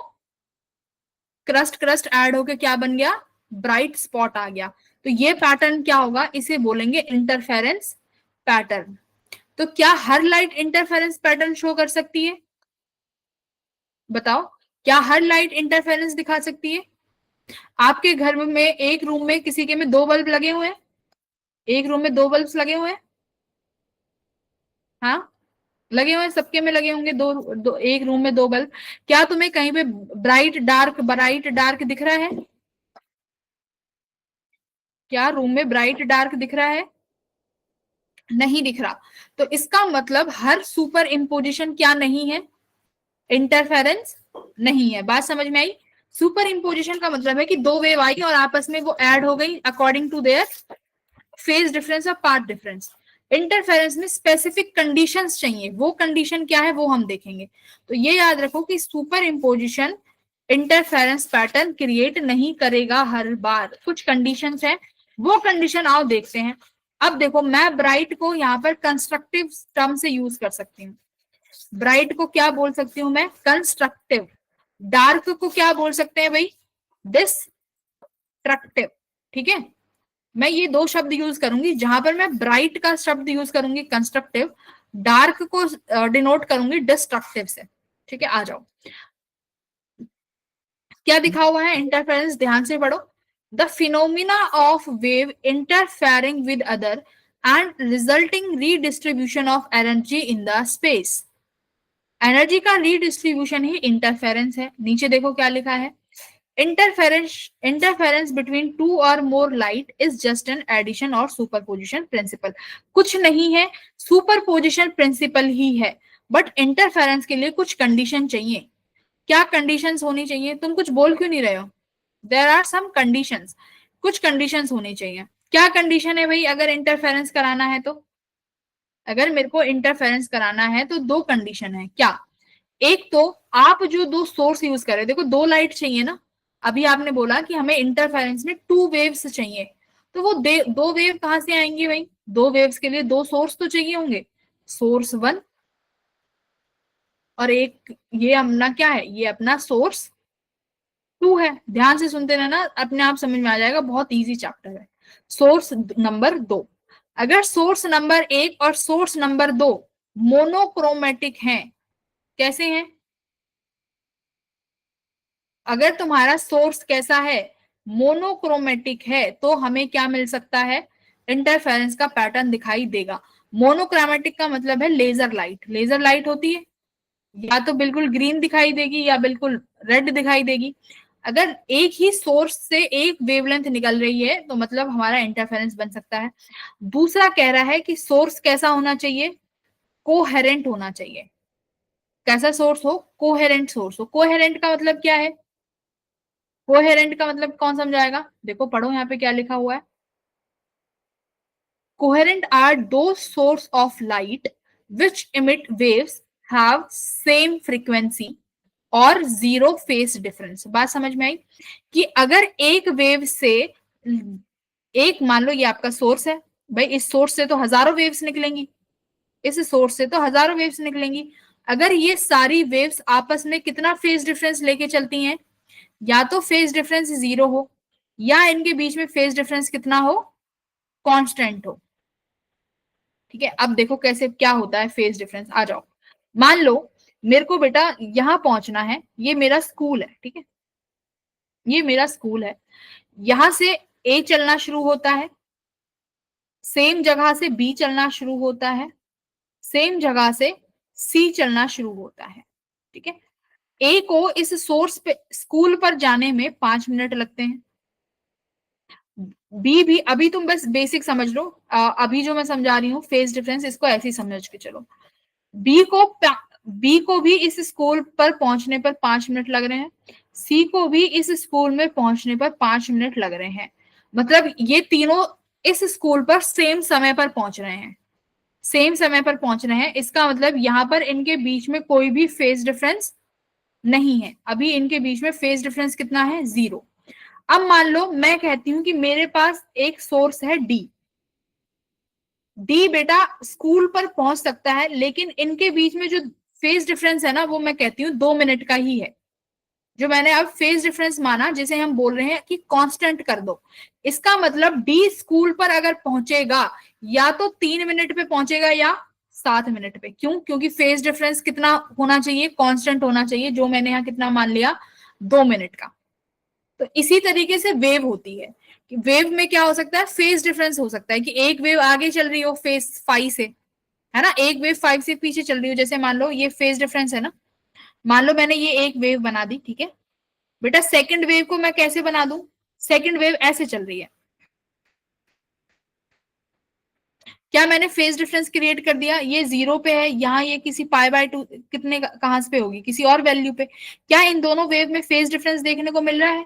A: क्रस्ट क्रस्ट ऐड होके क्या बन गया, ब्राइट स्पॉट आ गया। तो ये पैटर्न क्या होगा, इसे बोलेंगे इंटरफेरेंस पैटर्न। तो क्या हर लाइट इंटरफेरेंस पैटर्न शो कर सकती है, बताओ, क्या हर लाइट इंटरफेरेंस दिखा सकती है। आपके घर में एक रूम में किसी के में दो बल्ब लगे हुए हैं, एक रूम में दो बल्ब लगे हुए हैं, हाँ लगे हुए हैं, सबके में लगे होंगे दो, एक रूम में दो बल्ब। क्या तुम्हें कहीं पे ब्राइट डार्क दिख रहा है, क्या रूम में ब्राइट डार्क दिख रहा है, नहीं दिख रहा। तो इसका मतलब हर सुपर इम्पोजिशन क्या नहीं है, इंटरफेरेंस नहीं है। बात समझ में आई। सुपर इम्पोजिशन का मतलब है कि दो वेव आई और आपस में वो ऐड हो गई according to their phase difference और पाथ डिफरेंस। इंटरफेरेंस में स्पेसिफिक कंडीशंस चाहिए, वो कंडीशन क्या है वो हम देखेंगे। तो ये याद रखो कि super imposition interference pattern create नहीं करेगा हर बार, कुछ कंडीशंस हैं, वो कंडीशन आओ देखते हैं। अब देखो, मैं ब्राइट को यहाँ पर कंस्ट्रक्टिव टर्म से यूज कर सकती हूँ। ब्राइट को क्या बोल सकती हूँ मैं, कंस्ट्रक्टिव। डार्क को क्या बोल सकते हैं भाई, डिस्ट्रक्टिव। ठीक है, मैं ये दो शब्द यूज करूंगी, जहां पर मैं ब्राइट का शब्द यूज करूंगी कंस्ट्रक्टिव, डार्क को डिनोट करूंगी डिस्ट्रक्टिव से। ठीक है, आ जाओ, क्या दिखा हुआ है इंटरफेरेंस, ध्यान से पढ़ो। The phenomena of wave interfering with other and resulting redistribution of energy in the space. Energy का रीडिस्ट्रीब्यूशन ही इंटरफेरेंस है। नीचे देखो क्या लिखा है, इंटरफेरेंस बिटवीन टू और more light is just an addition और सुपरपोजिशन प्रिंसिपल। कुछ नहीं है, सुपरपोजिशन प्रिंसिपल ही है, बट इंटरफेरेंस के लिए कुछ कंडीशन चाहिए। क्या कंडीशंस होनी चाहिए? तुम कुछ बोल क्यों नहीं रहे हो? देयर आर सम कंडीशंस, कुछ कंडीशंस होनी चाहिए। क्या कंडीशन है भाई? अगर इंटरफेरेंस कराना है तो, अगर मेरे को इंटरफेरेंस कराना है तो दो कंडीशन है। क्या? एक तो आप जो दो सोर्स यूज कर रहे हो, देखो दो लाइट चाहिए ना, अभी आपने बोला कि हमें इंटरफेरेंस में टू वेव्स चाहिए, तो वो दो वेव कहां से आएंगी भाई? दो वेव्स के लिए दो सोर्स तो चाहिए होंगे, सोर्स 1 और एक ये अपना क्या है, ये अपना सोर्स 2 है। ध्यान से सुनते रहना, अपने आप समझ में आ जाएगा, बहुत इजी चैप्टर है। सोर्स नंबर 2, अगर सोर्स नंबर 1 और सोर्स नंबर 2 मोनोक्रोमेटिक हैं, कैसे हैं? अगर तुम्हारा सोर्स कैसा है, मोनोक्रोमेटिक है, तो हमें क्या मिल सकता है? इंटरफेरेंस का पैटर्न दिखाई देगा। मोनोक्रोमेटिक का मतलब है लेजर लाइट। लेजर लाइट होती है या तो बिल्कुल ग्रीन दिखाई देगी या बिल्कुल रेड दिखाई देगी। अगर एक ही सोर्स से एक वेवलेंथ निकल रही है तो मतलब हमारा इंटरफेरेंस बन सकता है। दूसरा कह रहा है कि सोर्स कैसा होना चाहिए? कोहेरेंट होना चाहिए। कैसा सोर्स हो? कोहेरेंट सोर्स हो। कोहेरेंट का मतलब क्या है? कोहेरेंट का मतलब कौन समझाएगा? देखो पढ़ो यहाँ पे क्या लिखा हुआ है। कोहेरेंट आर दो source of light which emit waves have same frequency और जीरो फेस डिफरेंस। बात समझ में आई? कि अगर एक वेव से, एक मान लो ये आपका सोर्स है भाई, इस सोर्स से तो हजारों वेव्स निकलेंगी, इस सोर्स से तो हजारों वेव्स निकलेंगी। अगर ये सारी वेव्स आपस में कितना फेस डिफरेंस लेके चलती हैं? या तो फेस डिफरेंस 0 हो या इनके बीच में फेस डिफरेंस कितना हो? कांस्टेंट हो। ठीक है, अब देखो कैसे क्या होता है फेस डिफरेंस। आ जाओ, मान लो मेरे को बेटा यहां पहुंचना है, ये मेरा स्कूल है, ठीक है, ये मेरा स्कूल है। यहां से ए चलना शुरू होता है, सेम जगह से बी चलना शुरू होता है, सेम जगह से सी चलना शुरू होता है। ठीक है, ए को इस सोर्स पे स्कूल पर जाने में 5 मिनट लगते हैं। बी भी, अभी तुम बस बेसिक समझ लो, अभी जो मैं समझा रही हूँ फेस डिफरेंस, इसको ऐसे ही समझ के चलो। बी को भी इस स्कूल पर पहुंचने पर 5 मिनट लग रहे हैं, सी को भी इस स्कूल में पहुंचने पर 5 मिनट लग रहे हैं। मतलब ये तीनों इस स्कूल पर सेम समय पर पहुंच रहे हैं, सेम समय पर पहुंच रहे हैं। इसका मतलब यहाँ पर इनके बीच में कोई भी फेस डिफरेंस नहीं है। अभी इनके बीच में फेस डिफरेंस कितना है? 0। अब मान लो मैं कहती हूं कि मेरे पास एक सोर्स है डी। डी बेटा स्कूल पर पहुंच सकता है, लेकिन इनके बीच में जो फेस डिफरेंस है ना, वो मैं कहती हूँ 2 मिनट का ही है। जो मैंने अब फेस डिफरेंस माना, जिसे हम बोल रहे हैं कि कांस्टेंट कर दो। इसका मतलब डी स्कूल पर अगर पहुंचेगा या तो 3 मिनट पे पहुंचेगा या 7 मिनट पे। क्यों? क्योंकि फेस डिफरेंस कितना होना चाहिए? कांस्टेंट होना चाहिए, जो मैंने यहाँ कितना मान लिया? 2 मिनट का। तो इसी तरीके से वेव होती है कि वेव में क्या हो सकता है? फेस डिफरेंस हो सकता है कि एक वेव आगे चल रही हो फेस 5 से, है ना, एक वेव 5 से पीछे चल रही हो। जैसे मान लो ये फेस डिफरेंस है ना, मान लो मैंने ये एक वेव बना दी, ठीक है बेटा। सेकंड वेव को मैं कैसे बना दूं? सेकंड वेव ऐसे चल रही है, क्या मैंने फेस डिफरेंस क्रिएट कर दिया? ये 0 पे है, यहाँ ये किसी π/2 कितने कहां पे होगी? किसी और वैल्यू पे। क्या इन दोनों वेव में फेस डिफरेंस देखने को मिल रहा है?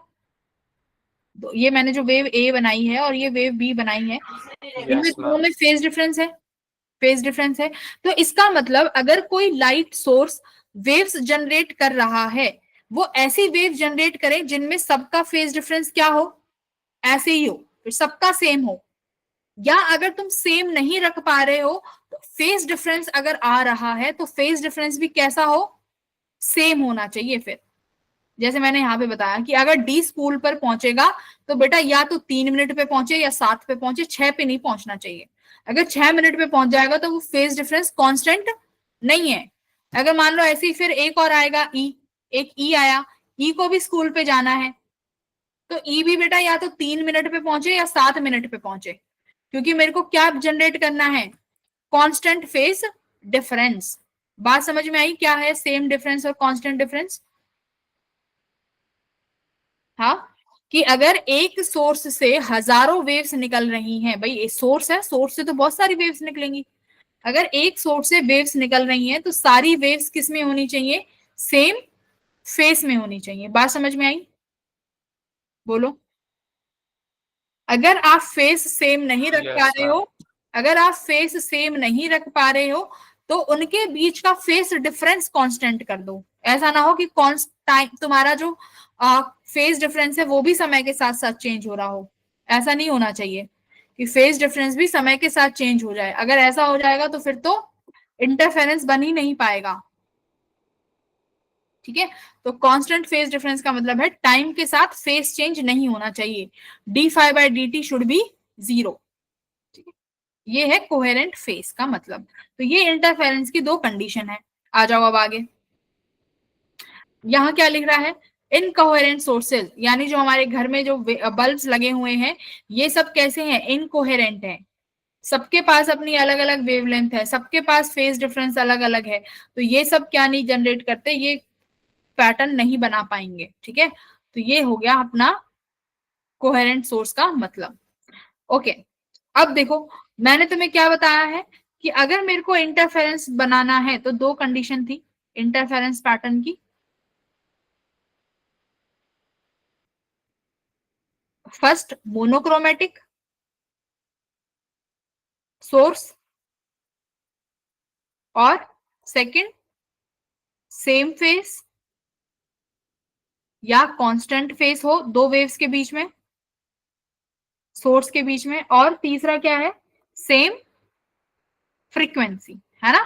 A: तो ये मैंने जो वेव ए बनाई है और ये वेव बी बनाई है, इनमें दोनों में फेस डिफरेंस है, फेस डिफरेंस है। तो इसका मतलब अगर कोई लाइट सोर्स वेव्स जनरेट कर रहा है, वो ऐसी वेव जनरेट करे जिनमें सबका फेस डिफरेंस क्या हो? ऐसे ही हो, फिर सबका सेम हो। या अगर तुम सेम नहीं रख पा रहे हो तो फेस डिफरेंस अगर आ रहा है तो फेस डिफरेंस भी कैसा हो? सेम होना चाहिए। फिर जैसे मैंने यहाँ पे बताया कि अगर डी स्कूल पर पहुंचेगा तो बेटा या तो 3 मिनट पे पहुंचे या 7 पे पहुंचे, 6 पे नहीं पहुंचना चाहिए। अगर 6 मिनट पे पहुंच जाएगा तो वो फेस डिफरेंस कांस्टेंट नहीं है। अगर मान लो ऐसे ही फिर एक और आएगा ई, एक ई आया, ई को भी स्कूल पे जाना है, तो ई भी बेटा या तो 3 मिनट पे पहुंचे या 7 मिनट पे पहुंचे, क्योंकि मेरे को क्या जनरेट करना है, कांस्टेंट फेज डिफरेंस। बात समझ में आई क्या है सेम डिफरेंस और कांस्टेंट डिफरेंस? हाँ, कि अगर एक सोर्स से हजारों वेव्स निकल रही हैं, भाई एक सोर्स है, सोर्स से तो बहुत सारी वेव्स निकलेंगी, अगर एक सोर्स से वेव्स निकल रही हैं तो सारी वेव्स किस में होनी चाहिए, सेम फेस में होनी चाहिए। बात समझ में आई? बोलो। अगर आप फेस सेम नहीं रख पा रहे हो, अगर आप फेस सेम नहीं रख पा रहे हो तो उनके बीच का फेस डिफरेंस कांस्टेंट कर दो। ऐसा ना हो कि टाइम तुम्हारा जो फेस डिफरेंस है वो भी समय के साथ साथ चेंज हो रहा हो। ऐसा नहीं होना चाहिए कि फेस डिफरेंस भी समय के साथ चेंज हो जाए। अगर ऐसा हो जाएगा तो फिर तो इंटरफेरेंस बन ही नहीं पाएगा। ठीक है, तो कांस्टेंट फेज डिफरेंस का मतलब है टाइम के साथ फेज चेंज नहीं होना चाहिए। D phi by d t should be 0। ये है कोहेरेंट फेज का मतलब। तो ये इंटरफेरेंस की दो कंडीशन है। आ जाओ अब आगे। यहाँ क्या लिख रहा है, इनकोहेरेंट सोर्सेज, यानी जो हमारे घर में जो बल्ब्स लगे हुए हैं ये सब कैसे हैं, इनकोहेरेंट है। सबके पास अपनी अलग अलग वेवलेंथ है, सबके पास फेज डिफरेंस अलग अलग है, तो ये सब क्या नहीं जनरेट करते, ये पैटर्न नहीं बना पाएंगे। ठीक है, तो ये हो गया अपना कोहेरेंट सोर्स का मतलब। ओके, अब देखो मैंने तुम्हें क्या बताया है कि अगर मेरे को इंटरफेरेंस बनाना है तो दो कंडीशन थी इंटरफेरेंस पैटर्न की। फर्स्ट मोनोक्रोमेटिक सोर्स और सेकंड सेम फेस या कांस्टेंट फेस हो दो वेव्स के बीच में, सोर्स के बीच में, और तीसरा क्या है, सेम फ्रीक्वेंसी, है ना।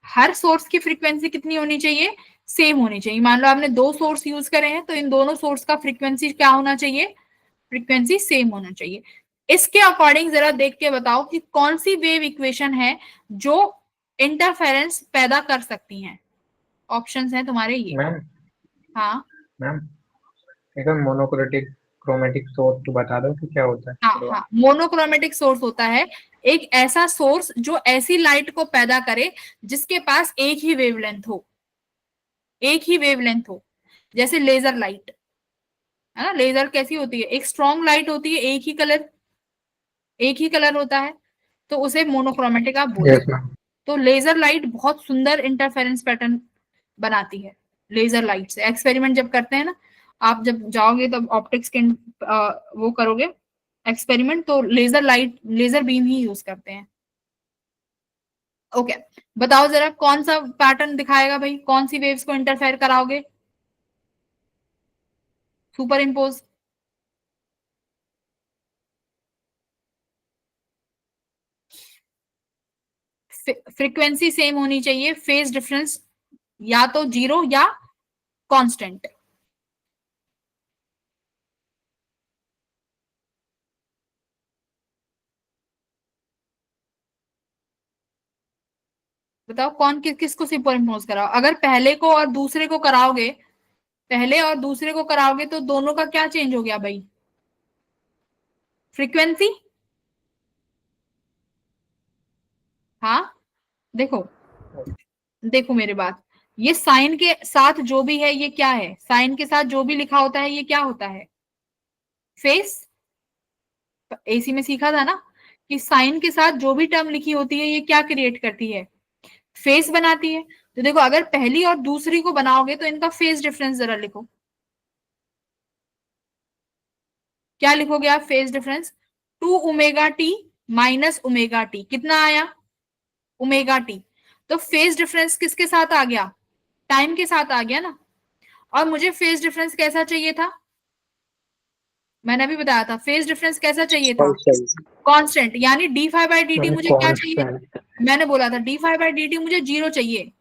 A: हर सोर्स की फ्रीक्वेंसी कितनी होनी चाहिए, सेम होनी चाहिए। मान लो आपने दो सोर्स यूज करे हैं तो इन दोनों सोर्स का फ्रीक्वेंसी क्या होना चाहिए, फ्रीक्वेंसी सेम होना चाहिए। इसके अकॉर्डिंग जरा देख के बताओ कि कौन सी वेव इक्वेशन है जो इंटरफेरेंस पैदा कर सकती हैं। ऑप्शंस हैं तुम्हारे ये।
E: मैम
A: हाँ
E: मैम एक मोनोक्रोमेटिक क्रोमेटिक सोर्स तो बता दो कि क्या होता है।
A: हाँ हाँ, मोनोक्रोमेटिक सोर्स होता है एक ऐसा सोर्स जो ऐसी लाइट को पैदा करे जिसके पास एक ही वेवलेंथ हो, एक ही वेवलेंथ हो। जैसे लेजर लाइट है ना, लेजर कैसी होती है, एक स्ट्रॉन्ग लाइट होती है, एक ही कलर होता है, तो उसे मोनोक्रोमेटिक आप बोल
E: यस
A: सकते
E: मैम।
A: हो। तो लेजर लाइट बहुत सुंदर इंटरफेरेंस पैटर्न बनाती है। लेजर लाइट से एक्सपेरिमेंट जब करते हैं ना, आप जब जाओगे तब ऑप्टिक्स के वो करोगे एक्सपेरिमेंट, तो लेजर लाइट, लेजर बीम ही यूज करते हैं। ओके, बताओ जरा कौन सा पैटर्न दिखाएगा भाई, कौन सी वेव्स को इंटरफेयर कराओगे, सुपर इम्पोज। फ्रीक्वेंसी सेम होनी चाहिए, फेज डिफरेंस या तो 0 या कांस्टेंट। बताओ कौन किसको सुपर इम्पोज कराओ। अगर पहले को और दूसरे को कराओगे, पहले और दूसरे को कराओगे तो दोनों का क्या चेंज हो गया भाई, फ्रीक्वेंसी। हाँ देखो, देखो मेरी बात, ये साइन के साथ जो भी है ये क्या है, साइन के साथ जो भी लिखा होता है ये क्या होता है, फेस। एसी में सीखा था ना कि साइन के साथ जो भी टर्म लिखी होती है ये क्या क्रिएट करती है, फेस बनाती है। तो देखो अगर पहली और दूसरी को बनाओगे तो इनका फेस डिफरेंस जरा लिखो, क्या लिखोगे आप phase difference, 2 omega T minus omega T, कितना आया, ओमेगा टी। तो फेस डिफरेंस किसके साथ आ गया, टाइम के साथ आ गया ना। और मुझे फेस डिफरेंस कैसा चाहिए था, मैंने अभी बताया था फेस डिफरेंस कैसा चाहिए था,
D: कांस्टेंट।
A: कांस्टेंट, यानी D five by d T
E: ma'am
A: मुझे क्या चाहिए,
E: कांस्टेंट
A: मैंने बोला था D five by d T मुझे 0 चाहिए,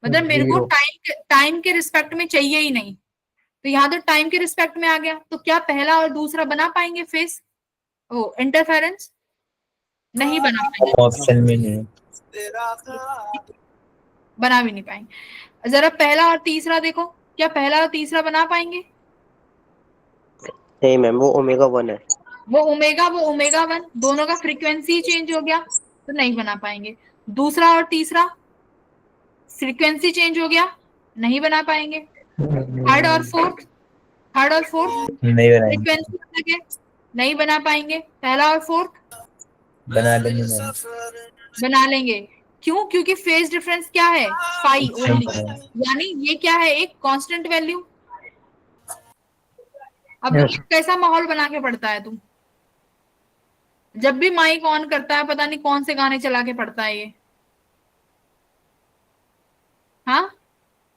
A: मतलब मेरे को
E: 0।
A: टाइम के रिस्पेक्ट में चाहिए ही नहीं। तो यहाँ तो टाइम के रिस्पेक्ट में आ गया, तो क्या पहला और दूसरा बना पाएंगे फेस, ओ इंटरफेरेंस, नहीं बना पाएंगे,
F: ऑप्शन में नहीं है।
A: बना भी नहीं पाएंगे। जरा पहला और तीसरा देखो, क्या पहला और तीसरा बना पाएंगे,
D: नहीं मैम वो ओमेगा 1 है।
A: वो ओमेगा 1, दोनों का फ्रीक्वेंसी चेंज हो गया तो नहीं बना पाएंगे। दूसरा और तीसरा फ्रीक्वेंसी चेंज हो गया, नहीं बना पाएंगे। थर्ड और फोर्थ
F: नहीं बनाएंगे,
A: फ्रीक्वेंसी अलग है, नहीं बना पाएंगे। पहला और फोर्थ
F: बना लेंगे मैम।
A: बना लेंगे। क्यों? क्योंकि फेज डिफरेंस क्या है? फाई ओनली, यानी ये क्या है? एक कांस्टेंट वैल्यू। अब
B: Yes.
A: कैसा माहौल बना के पढ़ता है तू? जब भी माइक ऑन करता है पता नहीं कौन से गाने चला के पढ़ता है ये। हाँ,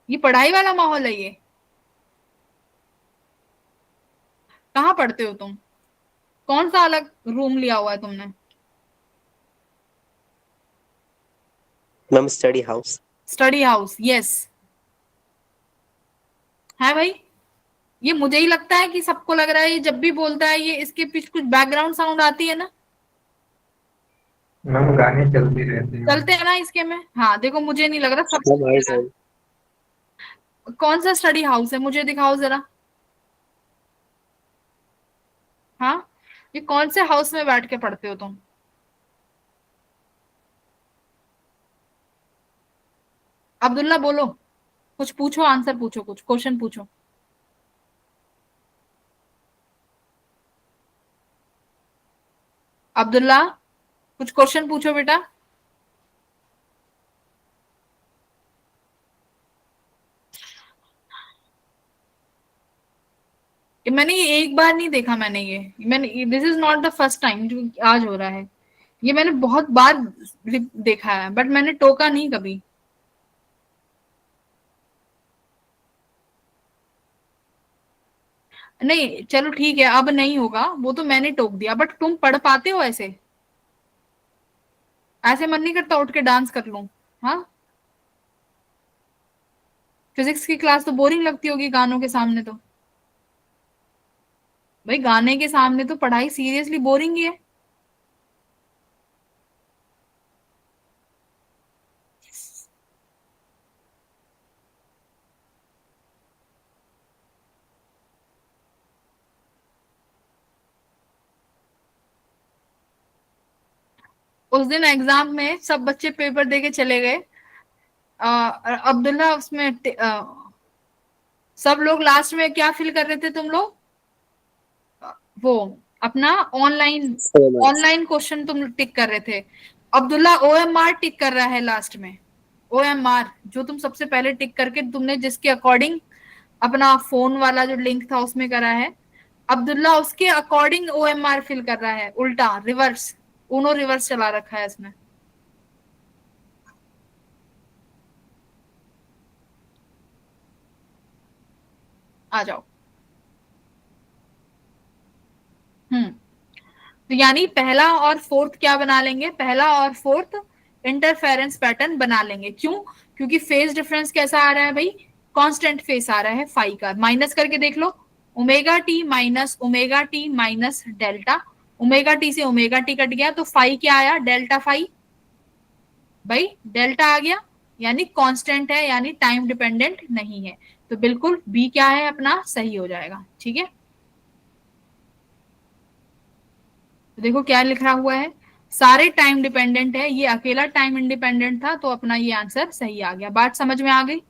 A: ये पढ़ाई वाला माहौल है ये? कहाँ पढ़ते हो तुम? कौन सा अलग रूम लिया हुआ है तुमने?
D: Ma'am study house.
A: Study house, yes है भाई। ये मुझे ही लगता है कि सबको लग रहा है ये जब भी बोलता है ये इसके पीछे कुछ बैकग्राउंड साउंड आती है ना?
E: मैम गाने चलते रहते हैं।
A: चलते हैं ना इसके में। हाँ देखो, मुझे नहीं लग रहा
D: मैम
A: सबको
D: हाई
A: लग रहा है। कौन सा स्टडी हाउस है? मुझे दिखाओ जरा। हाँ, ये कौन से हाउस में बैठ के पढ़ते हो तुम? अब्दुल्ला बोलो, कुछ पूछो, आंसर पूछो, कुछ क्वेश्चन पूछो। अब्दुल्ला कुछ क्वेश्चन पूछो बेटा। मैंने ये एक बार नहीं देखा, मैंने this is not the first time जो आज हो रहा है। ये मैंने बहुत बार देखा है, बट मैंने टोका नहीं कभी। नहीं चलो ठीक है, अब नहीं होगा, वो तो मैंने टोक दिया, बट तुम पढ़ पाते हो ऐसे? ऐसे मन नहीं करता उठ के डांस कर लूं? हाँ, फिजिक्स की क्लास तो बोरिंग लगती होगी गानों के सामने तो। भाई गाने के सामने तो पढ़ाई सीरियसली बोरिंग ही है। उस दिन एग्जाम में सब बच्चे पेपर देके चले गए। अब्दुल्ला उसमें सब लोग लास्ट में क्या फिल कर रहे थे तुम लोग? वो अपना ऑनलाइन ऑनलाइन क्वेश्चन तुम टिक कर रहे थे। अब्दुल्ला ओएमआर टिक कर रहा है लास्ट में। ओएमआर जो तुम सबसे पहले टिक करके तुमने जिसके अकॉर्डिंग अपना फोन वाला जो लिंक था उसमें करा है, अब्दुल्ला उसके अकॉर्डिंग ओएमआर फिल कर रहा है, उल्टा रिवर्स, उनो रिवर्स चला रखा है इसमें। आ जाओ। तो यानी पहला और फोर्थ क्या बना लेंगे? पहला और फोर्थ इंटरफेरेंस पैटर्न बना लेंगे। क्यों? क्योंकि फेज डिफरेंस कैसा आ रहा है भाई? कांस्टेंट फेस आ रहा है फाई का। माइनस करके देख लो, omega T minus delta. Omega T से ओमेगा टी कट गया तो फाई क्या आया? Delta phi. भाई डेल्टा आ गया, यानी कांस्टेंट है, यानी टाइम डिपेंडेंट नहीं है। तो बिल्कुल बी क्या है अपना? सही हो जाएगा। ठीक है, तो देखो क्या लिखा हुआ है, सारे टाइम डिपेंडेंट है, ये अकेला टाइम इंडिपेंडेंट था, तो अपना ये आंसर सही आ गया। बात समझ में आ गई?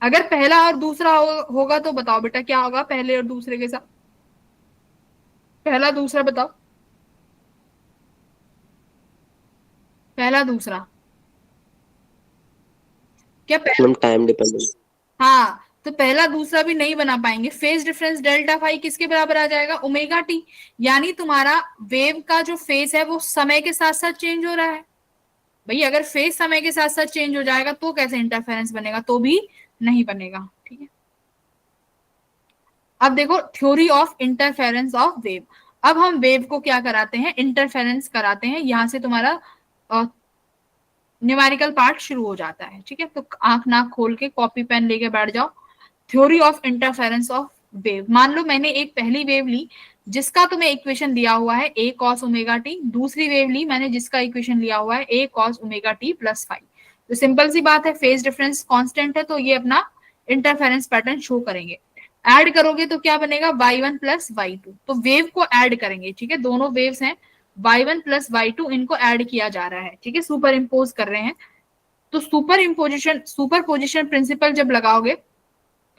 A: अगर पहला और दूसरा होगा तो बताओ बेटा क्या होगा पहले और दूसरे के साथ? पहला दूसरा बताओ, पहला दूसरा क्या
D: मैम टाइम डिपेंडेंट।
A: हाँ, तो पहला दूसरा भी नहीं बना पाएंगे। फेज डिफरेंस डेल्टा फाई किसके बराबर आ जाएगा? Omega T. यानी तुम्हारा वेव का जो फेज है वो समय के साथ साथ चेंज हो रहा है। भाई अगर फेज समय के साथ साथ चेंज हो जाएगा तो कैसे इंटरफेरेंस बनेगा? तो भी नहीं बनेगा। ठीक है, अब देखो theory of interference of wave. अब हम वेव को क्या कराते हैं? इंटरफेरेंस कराते हैं। यहां से तुम्हारा न्यूमेरिकल पार्ट शुरू हो जाता है। ठीक है, तो आंख नाक खोल के कॉपी पेन लेके बैठ जाओ। Theory of interference of wave. मान लो मैंने एक पहली वेव ली जिसका तुम्हें इक्वेशन दिया हुआ है a cos ओमेगा टी, दूसरी वेव ली मैंने जिसका इक्वेशन लिया हुआ है a cos omega t plus 5। तो सिंपल सी बात है, फेज डिफरेंस कांस्टेंट है तो ये अपना इंटरफेरेंस पैटर्न शो करेंगे। ऐड करोगे तो क्या बनेगा y1 प्लस y2, तो वेव को ऐड करेंगे, ठीक है, दोनों वेव्स हैं y1 प्लस y2, इनको ऐड किया जा रहा है, ठीक है, सुपर इम्पोज कर रहे हैं। तो सुपर पोजिशन प्रिंसिपल जब लगाओगे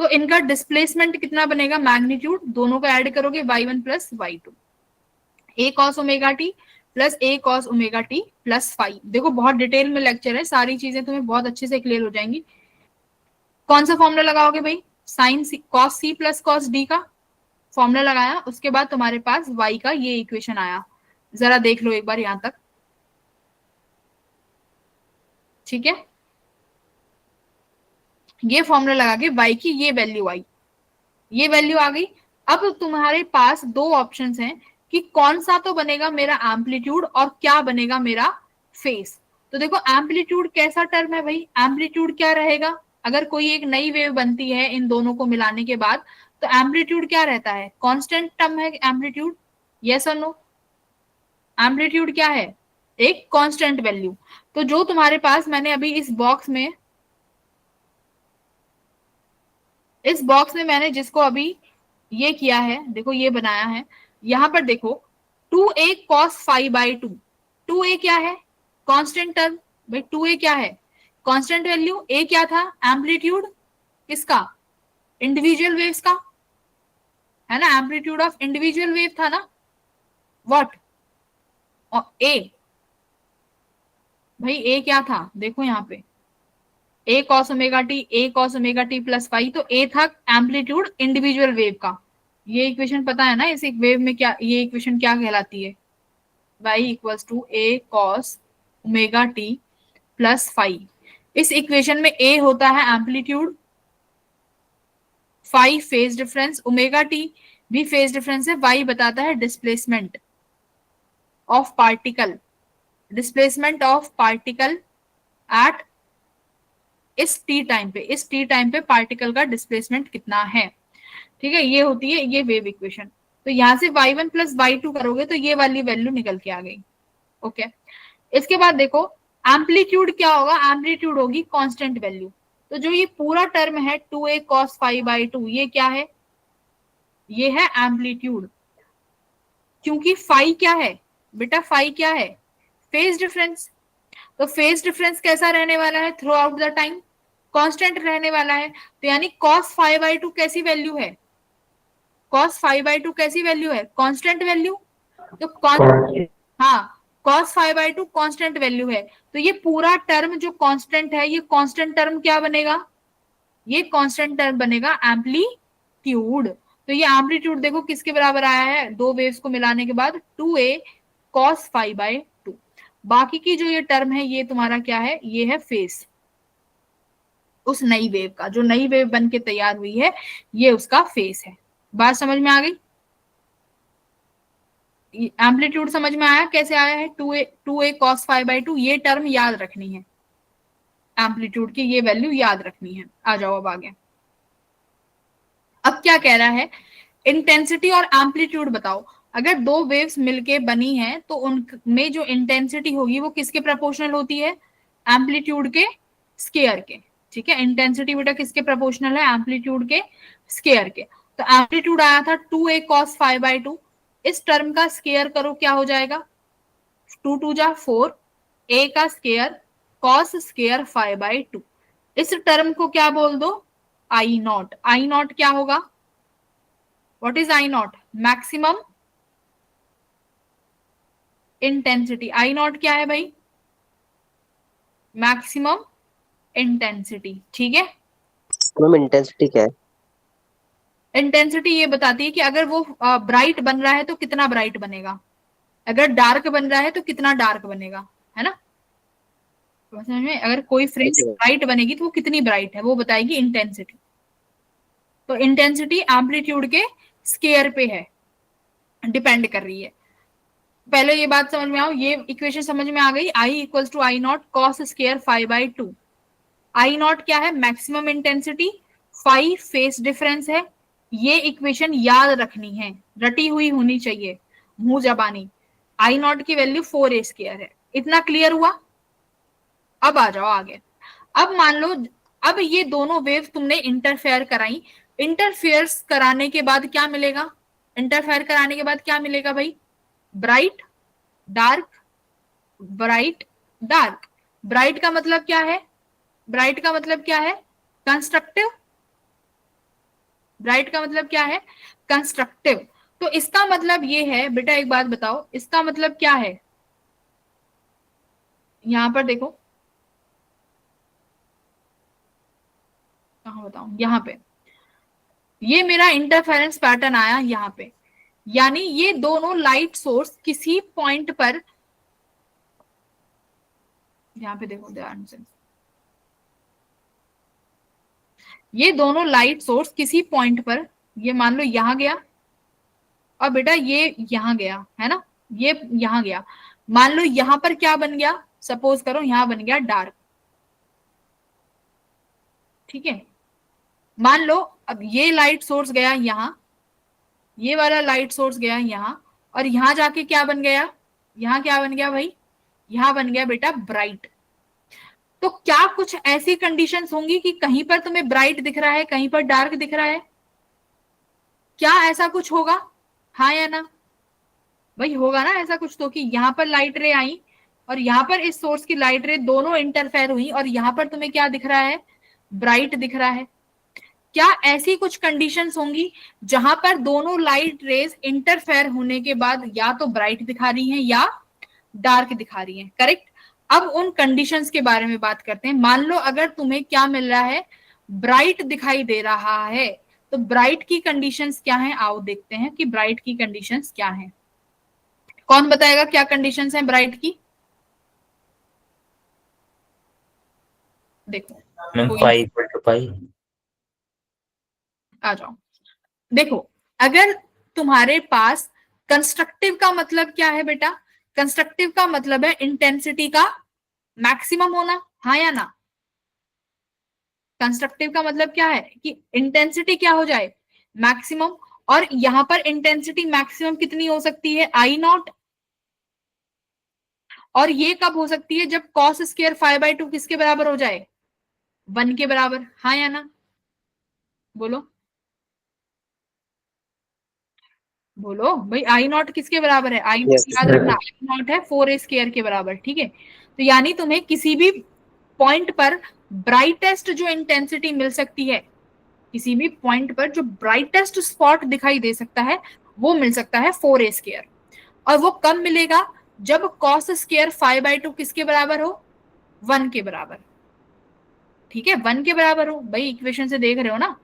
A: तो इनका डिस्प्लेसमेंट कितना बनेगा, मैग्नीट्यूड, दोनों को ऐड करोगे y1 plus y2, a cos omega t plus a cos omega t plus five. देखो बहुत डिटेल में लेक्चर है, सारी चीजें तुम्हें बहुत अच्छे से क्लियर हो जाएंगी। कौन सा फॉर्मूला लगाओगे भाई, sine cos C plus cos D का फॉर्मूला लगाया, उसके बाद तुम्हारे पास y का ये इक्वेशन आया, जरा देख लो एक बार यहां तक, ठीक है, ये फॉर्मूला लगा के y की ये वैल्यू आई, ये वैल्यू आ गई। अब तुम्हारे पास दो ऑप्शंस हैं कि कौन सा तो बनेगा मेरा एम्पलीट्यूड और क्या बनेगा मेरा फेस। तो देखो एम्पलीट्यूड कैसा टर्म है भाई, एम्पलीट्यूड क्या रहेगा, अगर कोई एक नई वेव बनती है इन दोनों को मिलाने के बाद, तो एम्पलीट्यूड क्या रहता है, कांस्टेंट टर्म है एम्पलीट्यूड, यस और नो, एम्पलीट्यूड क्या है, एक कांस्टेंट वैल्यू। तो जो तुम्हारे पास मैंने अभी इस बॉक्स में मैंने जिसको अभी ये किया है, देखो ये बनाया है, यहां पर देखो 2a cos phi by 2, 2a क्या है, कांस्टेंट टर्म भाई, 2a क्या है, कांस्टेंट वैल्यू, a क्या था, एम्पलीट्यूड किसका, इंडिविजुअल वेव्स का, है ना, एम्पलीट्यूड ऑफ इंडिविजुअल वेव था ना, व्हाट, और a भाई a क्या था, देखो यहाँ पे a cos omega t plus five, तो a था एम्पलीट्यूड इंडिविजुअल वेव का, ये इक्वेशन पता है ना, इस एक वेव में क्या ये इक्वेशन क्या कहलाती है, y equals to a cos omega t plus five. इस इक्वेशन में a होता है amplitude, five phase difference, omega t भी फेज डिफरेंस है, y बताता है displacement of particle, displacement of particle at इस टी टाइम पे पार्टिकल का डिस्प्लेसमेंट कितना है, ठीक है, ये होती है ये वेव इक्वेशन। तो यहां से y1 प्लस y2 करोगे तो ये वाली वैल्यू निकल के आ गई, ओके। इसके बाद देखो एम्पलीट्यूड क्या होगा, एम्पलीट्यूड होगी कांस्टेंट वैल्यू। तो जो ये पूरा टर्म है 2a cos phi by 2, ये क्या है, ये है एम्पलीट्यूड, क्योंकि फाई क्या है बेटा, फाई क्या है, फेज डिफरेंस। तो फेज डिफरेंस कैसा रहने वाला है, through out the time constant रहने वाला है। तो यानी cos phi by 2 कैसी वैल्यू है, cos phi by 2 कैसी वैल्यू है, कांस्टेंट वैल्यू। तो हाँ, cos phi by 2 constant value है, तो ये पूरा टर्म जो कांस्टेंट है, ये कांस्टेंट टर्म क्या बनेगा, ये कांस्टेंट टर्म बनेगा एम्पलीट्यूड। तो ये एम्पलीट्यूड देखो किसके बराबर आया है, दो वेव्स को मिलाने के बाद 2a cos phi by 2। बाकी की जो ये टर्म है ये तुम्हारा क्या है, ये है फेस उस नई वेव का, जो नई वेव बन के तैयार हुई है, ये उसका फेस है। बात समझ में आ गई, एम्पलीट्यूड समझ में आया कैसे आया है, 2a cos phi by 2, ये टर्म याद रखनी है, एम्पलीट्यूड की ये वैल्यू याद रखनी है। आ जाओ अब आगे, अब क्या कह रहा है, इंटेंसिटी और एम्पलीट्यूड बताओ। अगर दो वेव्स मिलके बनी हैं तो उनमें जो इंटेंसिटी होगी वो किसके प्रोपोर्शनल होती है, एम्पलीट्यूड के स्केयर के, ठीक है, इंटेंसिटी बेटा किसके प्रोपोर्शनल है, एम्पलीट्यूड के स्केयर के। तो एम्पलीट्यूड आया था 2a cos phi by 2, इस टर्म का स्केयर करो क्या हो जाएगा, 2 2 जा 4, a का square cos square phi by 2, इस टर्म को क्या बोल दो, आई नॉट। आई नॉट क्या होगा, what is I not, maximum intensity. I not क्या है भाई, मैक्सिमम इंटेंसिटी, ठीक है।
D: मैम इंटेंसिटी क्या है,
A: इंटेंसिटी ये बताती है कि अगर वो ब्राइट बन रहा है तो कितना ब्राइट बनेगा, अगर डार्क बन रहा है तो कितना डार्क बनेगा, है ना, समझ में, अगर कोई फ्रिंज ब्राइट बनेगी तो वो कितनी ब्राइट है वो बताएगी इंटेंसिटी। तो इंटेंसिटी एम्पलीट्यूड के स्केयर पे है, डिपेंड कर रही है। पहले ये बात समझ में आओ, ये इक्वेशन समझ में आ गई, I equals to I not cos square phi by 2। I not क्या है, maximum intensity, phi phase difference है, ये इक्वेशन याद रखनी है, रटी हुई होनी चाहिए, मुंह जबानी। आई नॉट की वैल्यू 4a स्केयर है, इतना क्लियर हुआ। अब आ जाओ आगे, अब मान लो अब ये दोनों वेव तुमने इंटरफेयर कराई, इंटरफेयर्स कराने के बाद क्या मिलेगा? इंटरफेयर कराने के बाद क्या मिलेगा भाई? Bright dark, bright dark. Bright का मतलब क्या है? ब्राइट का मतलब क्या है? कंस्ट्रक्टिव। ब्राइट का मतलब क्या है? कंस्ट्रक्टिव। तो इसका मतलब ये है बेटा, एक बात बताओ, इसका मतलब क्या है? यहां पर देखो, कहां बताऊं, यहां पे ये मेरा इंटरफेरेंस पैटर्न आया यहां पे, यानी ये दोनों लाइट सोर्स किसी पॉइंट पर, यहां पे देखो ध्यान से, ये दोनों लाइट सोर्स किसी पॉइंट पर, ये मान लो यहां गया और बेटा ये यहां गया, है ना, ये यहां गया। मान लो यहां पर क्या बन गया? सपोज करो यहां बन गया डार्क, ठीक है। मान लो अब ये लाइट सोर्स गया यहां, ये वाला लाइट सोर्स गया यहां, और यहां जाके क्या बन गया? यहां क्या बन गया भाई? यहां बन गया बेटा ब्राइट। तो क्या कुछ ऐसी कंडीशंस होंगी कि कहीं पर तुम्हें ब्राइट दिख रहा है, कहीं पर डार्क दिख रहा है? क्या ऐसा कुछ होगा? हाँ या ना भाई? होगा ना ऐसा कुछ तो, कि यहां पर लाइट रे आई और यहां पर इस सोर्स की लाइट रे दोनों इंटरफेयर हुई और यहां पर तुम्हें क्या दिख रहा है? ब्राइट दिख रहा है। क्या ऐसी कुछ कंडीशंस होंगी जहां पर दोनों लाइट रेज इंटरफेयर होने के बाद या तो ब्राइट दिखा रही हैं या डार्क दिखा रही हैं? करेक्ट। अब उन कंडीशंस के बारे में बात करते हैं। मान लो अगर तुम्हें क्या मिल रहा है? ब्राइट दिखाई दे रहा है, तो ब्राइट की कंडीशंस क्या है? आओ देखते हैं कि ब्राइट की कंडीशंस क्या है। कौन बताएगा क्या कंडीशंस हैं ब्राइट की? देखो
F: मैम
A: कोई
F: पाई इक्वल टू पाई।
A: आ जाओ, देखो अगर तुम्हारे पास कंस्ट्रक्टिव का मतलब क्या है बेटा? कंस्ट्रक्टिव का मतलब है इंटेंसिटी का मैक्सिमम होना, हाँ या ना? कंस्ट्रक्टिव का मतलब क्या है? कि इंटेंसिटी क्या हो जाए? मैक्सिमम। और यहां पर इंटेंसिटी मैक्सिमम कितनी हो सकती है? I not. और ये कब हो सकती है? जब कॉस स्क्वायर 5/2 किसके बराबर हो जाए? 1 के बराबर, हाँ या ना? बोलो बोलो भाई, आई नॉट किसके बराबर है? आई नॉट
D: यस
A: याद रखना, आई नॉट है 4a स्क्वायर के बराबर, ठीक है। तो यानी तुम्हें किसी भी पॉइंट पर ब्राइटेस्ट जो इंटेंसिटी मिल सकती है, किसी भी पॉइंट पर जो ब्राइटेस्ट स्पॉट दिखाई दे सकता है, वो मिल सकता है 4a स्क्वायर। और वो कब मिलेगा? जब कॉस स्क्वायर 5/2 किसके बराबर हो? 1 के बराबर, ठीक है, 1 के बराबर हो। भाई इक्वेशन से देख रहे हो ना?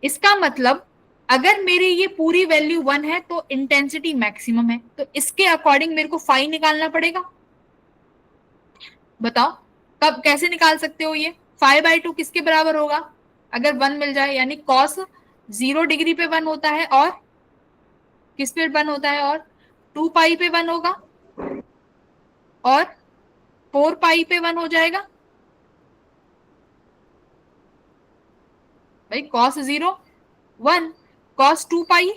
A: इसका मतलब अगर मेरी ये पूरी वैल्यू 1 है तो इंटेंसिटी मैक्सिमम है, तो इसके अकॉर्डिंग मेरे को फाई निकालना पड़ेगा। बताओ कब, कैसे निकाल सकते हो ये? 5/2 किसके बराबर होगा अगर 1 मिल जाए? यानी कॉस 0 डिग्री पे 1 होता है, और किस पे 1 होता है? और 2 पाई पे 1 होगा, और 4 पाई पे 1 हो जाएगा। भाई कॉस 0 1, कॉस 2 पाई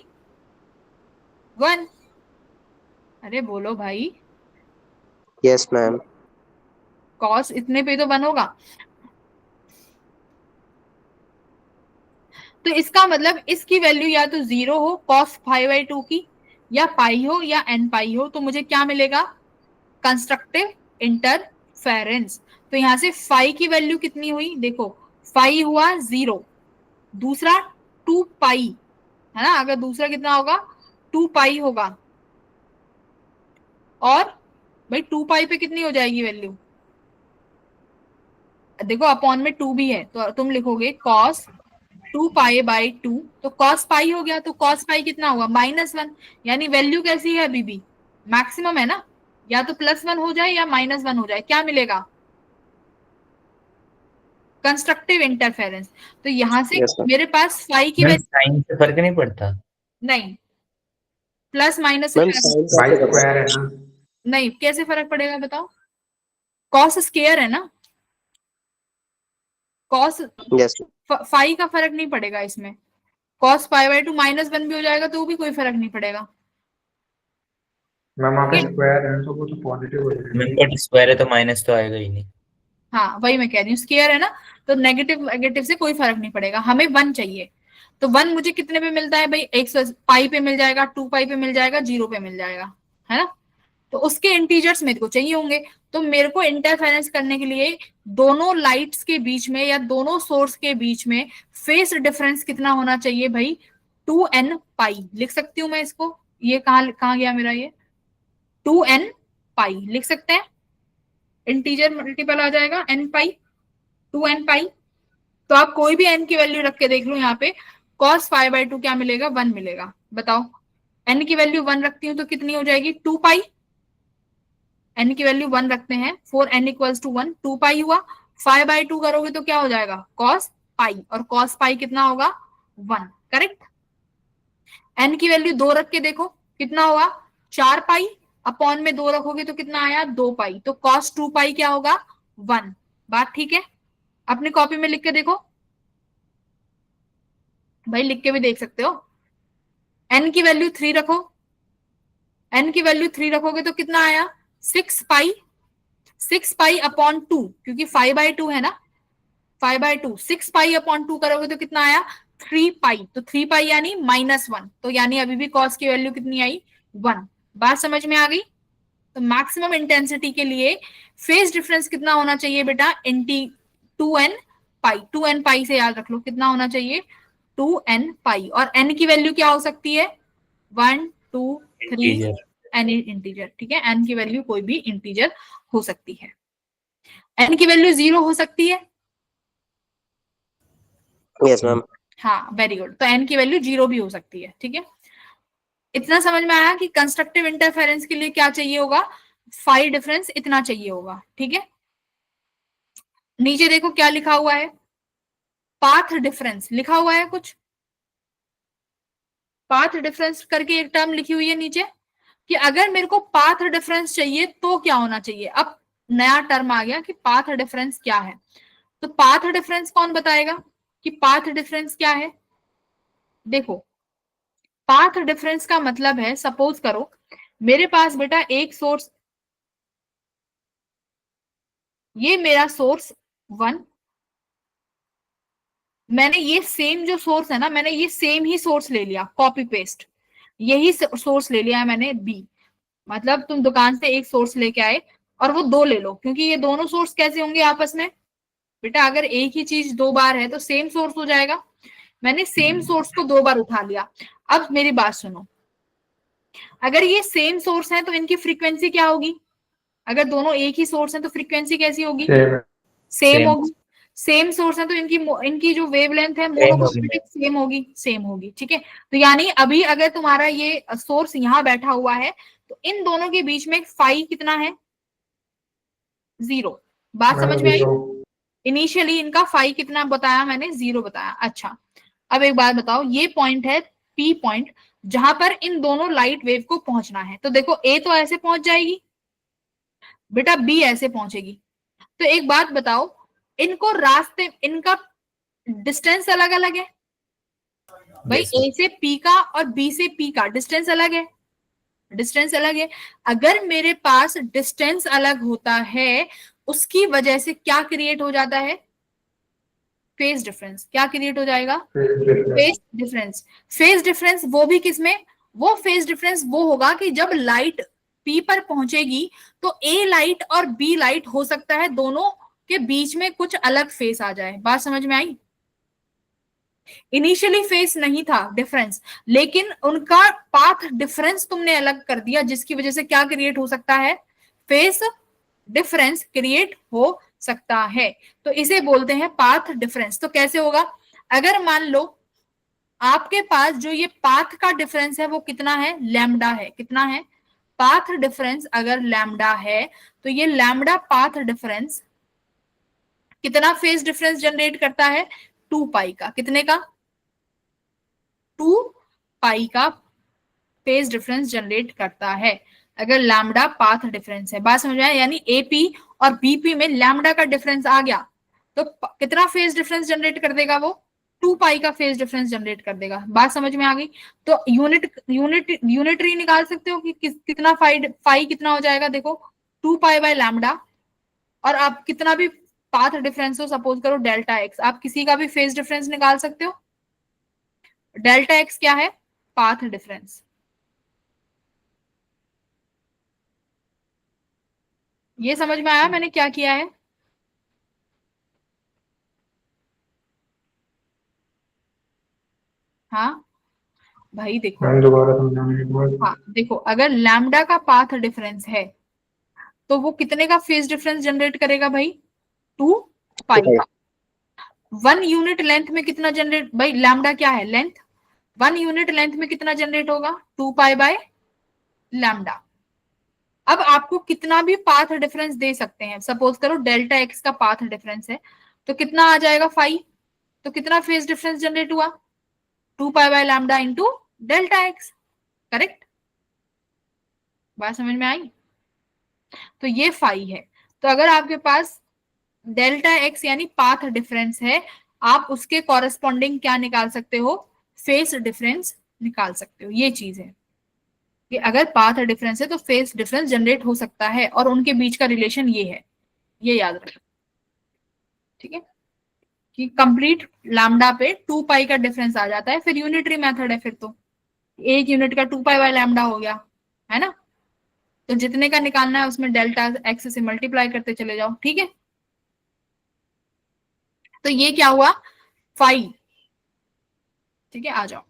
A: 1। अरे बोलो भाई,
D: यस मैम।
A: कॉस इतने पे तो 1 होगा। तो इसका मतलब इसकी वैल्यू या तो 0 हो कॉस 5/2 की, या पाई हो, या n पाई हो, तो मुझे क्या मिलेगा? Constructive interference. तो यहां से फाई की वैल्यू कितनी हुई? देखो फाई हुआ 0, दूसरा 2 पाई, है ना? अगर दूसरा कितना होगा? 2 पाई होगा। और भाई 2 पाई पे कितनी हो जाएगी वैल्यू? देखो अपॉन में 2 भी है, तो तुम लिखोगे कॉस 2 पाई बाई 2, तो कॉस पाई हो गया, तो कॉस पाई कितना होगा? -1। यानी वैल्यू कैसी है अभी भी? मैक्सिमम है ना? या तो +1 हो जाए या -1 हो जाए, क्या मिलेगा? Constructive interference. तो यहां से
D: यस मैम।
A: मेरे पास फाई की
F: मैम
A: वैल्यू
F: साइन से फर्क नहीं पड़ता।
A: नहीं, प्लस माइनस से
D: मैम
A: फर्क
D: साइन
E: बाई
D: कैसे पता?
E: स्क्वायर है ना।
A: नहीं, कैसे फर्क पड़ेगा बताओ? कॉस स्क्वायर है ना, कॉस
D: यस
A: फाई का फर्क नहीं पड़ेगा इसमें। कॉस 5/2 -1 भी हो जाएगा तो भी कोई फर्क नहीं पड़ेगा।
E: मैम वहाँ पे
A: ठीक है?
E: स्क्वायर है तो वो तो पॉजिटिव हो जाएगा।
F: मैम बट स्क्वायर है तो माइनस तो आएगा ही नहीं।
A: हाँ वही मैं कह रही हूँ, स्क्वायर है ना, तो नेगेटिव नेगेटिव से कोई फर्क नहीं पड़ेगा, हमें 1 चाहिए। तो 1 मुझे कितने पे मिलता है भाई, 100 पाई पे मिल जाएगा, 2 पाई पे मिल जाएगा, 0 पे मिल जाएगा, है ना। तो उसके इंटीजर्स मेरे को चाहिए होंगे। तो मेरे को इंटरफेरेंस करने के लिए दोनों लाइट्स के बीच में या दोनों सोर्स के बीच में फेस डिफरेंस कितना होना चाहिए भाई, 2n पाई। लिख सकती हूं मैं इसको, ये कहां गया मेरा, ये 2n पाई लिख सकते हैं, इंटीजर मल्टीपल आ जाएगा n पाई, 2n पाई। तो आप कोई भी n की वैल्यू रख के देख लो, यहाँ पे cos π/2 क्या मिलेगा, 1 मिलेगा। बताओ n की वैल्यू 1 रखती हूँ तो कितनी हो जाएगी, 2 पाई। n की वैल्यू 1 रखते हैं, 4n = 1, 2 पाई हुआ। 5/2 करोगे तो क्या हो जाएगा, cos पाई, और cos पाई कितना होगा, 1, करेक्ट। n की वैल्यू 2 रख के देखो कितना होगा, 4 पाई, अपॉन में 2 रखोगे तो कितना आया, 2 पाई, तो cos 2 पाई क्या होगा, 1। बात ठीक है, अपनी कॉपी में लिख के देखो भाई, लिख के भी देख सकते हो। n की वैल्यू 3 रखो, n की वैल्यू 3 रखोगे तो कितना आया, 6 पाई, 6 पाई अपॉन 2, क्योंकि 5/2 है ना, 5/2, 6 पाई अपॉन 2 करोगे तो कितना आया, 3 पाई। तो 3 पाई यानी -1, तो यानी अभी भी cos की वैल्यू कितनी आई, 1। बात समझ में आ गई। तो मैक्सिमम इंटेंसिटी के लिए फेज डिफरेंस कितना होना चाहिए बेटा, 2n पाई, 2n पाई से याद रख लो कितना होना चाहिए, 2n पाई। और n की वैल्यू क्या हो सकती है, 1 2 3,
F: इंटीजर।
A: n इंटीजर, ठीक है, n की वैल्यू कोई भी इंटीजर हो सकती है। n की वैल्यू 0 हो सकती है,
D: यस मैम।
A: हाँ वेरी गुड। तो n की वैल्यू 0 भी हो सकती है, ठीक है। इतना समझ में आया कि कंस्ट्रक्टिव इंटरफेरेंस के लिए क्या चाहिए होगा, फाई डिफरेंस इतना चाहिए होगा, ठीक है। नीचे देखो क्या लिखा हुआ है, पाथ डिफरेंस लिखा हुआ है कुछ, पाथ डिफरेंस करके एक टर्म लिखी हुई है नीचे, कि अगर मेरे को पाथ डिफरेंस चाहिए तो क्या होना चाहिए। अब नया टर्म आ गया कि पाथ डिफरेंस क्या है। तो पाथ डिफरेंस कौन बताएगा कि पाथ डिफरेंस क्या है। देखो पाथ डिफरेंस का मतलब है, सपोज करो मेरे पास बेटा एक सोर्स, ये मेरा सोर्स 1, मैंने ये सेम जो सोर्स है ना, मैंने ये सेम ही सोर्स ले लिया, कॉपी पेस्ट, यही सोर्स ले लिया है मैंने बी। मतलब तुम दुकान से एक सोर्स लेके आए और वो 2 ले लो, क्योंकि ये दोनों सोर्स कैसे होंगे आपस में बेटा, अगर एक ही चीज 2 बार है तो सेम सोर्स हो जाएगा। मैंने सेम सोर्स को 2 बार उठा लिया। अब मेरी बात सुनो, अगर ये सेम सोर्स है तो इनकी फ्रीक्वेंसी क्या होगी, अगर दोनों एक ही सोर्स है तो फ्रीक्वेंसी कैसी होगी, सेम
F: Same.
A: होगी। सेम सोर्स है तो इनकी जो वेवलेंथ है
F: Same होगी।
A: मोनोक्रोमैटिक सेम होगी, सेम होगी, ठीक है। तो यानी अभी अगर तुम्हारा ये सोर्स यहाँ बैठा हुआ है तो इन दोनों के बीच में फाई कितना है, 0। बात समझ में आई। इनिशियली इनका फाई कितना बताया मैंने, 0 बताया। अच्छा अब एक बात बताओ, ये पॉइंट है पी पॉइंट, जहां पर इन दोनों लाइट वेव को पहुंचना है। तो देखो ए तो ऐसे पहुंच जाएगी बेटा, बी ऐसे पहुंचेगी। तो एक बात बताओ, इनको रास्ते, इनका डिस्टेंस अलग अलग है भाई,
F: Yes,
A: ए से पी का और बी से पी का डिस्टेंस अलग है, डिस्टेंस अलग है। अगर मेरे पास डिस्टेंस अलग होता है, उसकी वजह से क्या क्रिएट हो जाता है, फेज डिफरेंस। क्या क्रिएट हो जाएगा, फेज डिफरेंस। फेज डिफरेंस वो भी किसमें, वो फेज डिफरेंस वो होगा कि जब लाइट पी पर पहुंचेगी तो ए लाइट और बी लाइट हो सकता है दोनों के बीच में कुछ अलग फेस आ जाए। बात समझ में आई। इनिशियली फेस नहीं था डिफरेंस, लेकिन उनका पाथ डिफरेंस तुमने अलग कर दिया, जिसकी वजह से क्या क्रिएट हो सकता है, फेस डिफरेंस क्रिएट हो सकता है। तो इसे बोलते हैं पाथ डिफरेंस। तो कैसे होगा, अगर मान लो आपके पास जो ये पाथ का डिफरेंस है वो कितना है, लैम्डा है। कितना है, पाथ डिफरेंस अगर लैम्डा है तो ये लैम्डा पाथ डिफरेंस कितना फेज डिफरेंस जनरेट करता है, 2 पाई का। कितने का, 2 पाई का फेज डिफरेंस जनरेट करता है अगर लैम्डा पाथ डिफरेंस है। बात समझ में आया। यानी एपी और बीपी में लैम्डा का डिफरेंस आ गया तो कितना फेज डिफरेंस जनरेट कर देगा वो, 2 पाई का फेज डिफरेंस जनरेट कर देगा। बात समझ में आ गई। तो यूनिटरी निकाल सकते हो कि कितना फाई कितना हो जाएगा। देखो 2 पाई बाय लैम्डा, और आप कितना भी पाथ डिफरेंस हो, सपोज करो डेल्टा एक्स, आप किसी का भी फेज डिफरेंस निकाल सकते हो। डेल्टा एक्स क्या है? Path difference. ये समझ में आया मैंने क्या किया है? हाँ भाई देखो,
B: मैम दोबारा समझाने एक बार।
A: हाँ देखो, अगर लैम्डा का पाथ डिफरेंस है तो वो कितने का फेज डिफरेंस जनरेट करेगा भाई? 2 पाई का। 1 यूनिट लेंथ में कितना जनरेट, भाई लैम्डा क्या है? लेंथ। 1 यूनिट लेंथ में कितना जनरेट होगा? 2 पाई बाय लैम्डा। अब आपको कितना भी पाथ डिफरेंस दे सकते हैं, सपोज करो डेल्टा एक्स का पाथ डिफरेंस है तो कितना आ जाएगा? 5। तो कितना फेज डिफरेंस जनरेट हुआ? 2 pi by lambda into delta x. Correct? बात समझ में आई? तो ये 5 है। तो अगर आपके पास डेल्टा एक्स यानी पाथ डिफरेंस है, आप उसके कॉरेस्पॉन्डिंग क्या निकाल सकते हो? फेस डिफरेंस निकाल सकते हो। ये चीज है कि अगर पाथ डिफरेंस है तो फेस डिफरेंस जनरेट हो सकता है, और उनके बीच का रिलेशन ये है, ये याद रखो। ठीक है, कि कंप्लीट लैम्डा पे 2 पाई का डिफरेंस आ जाता है, फिर यूनिटरी मेथड है, फिर तो 1 यूनिट का 2 पाई बाय लैम्डा हो गया, है ना? तो जितने का निकालना है उसमें डेल्टा एक्स से मल्टीप्लाई करते चले जाओ। ठीक है, तो ये क्या हुआ? 5। ठीक है, आ जाओ।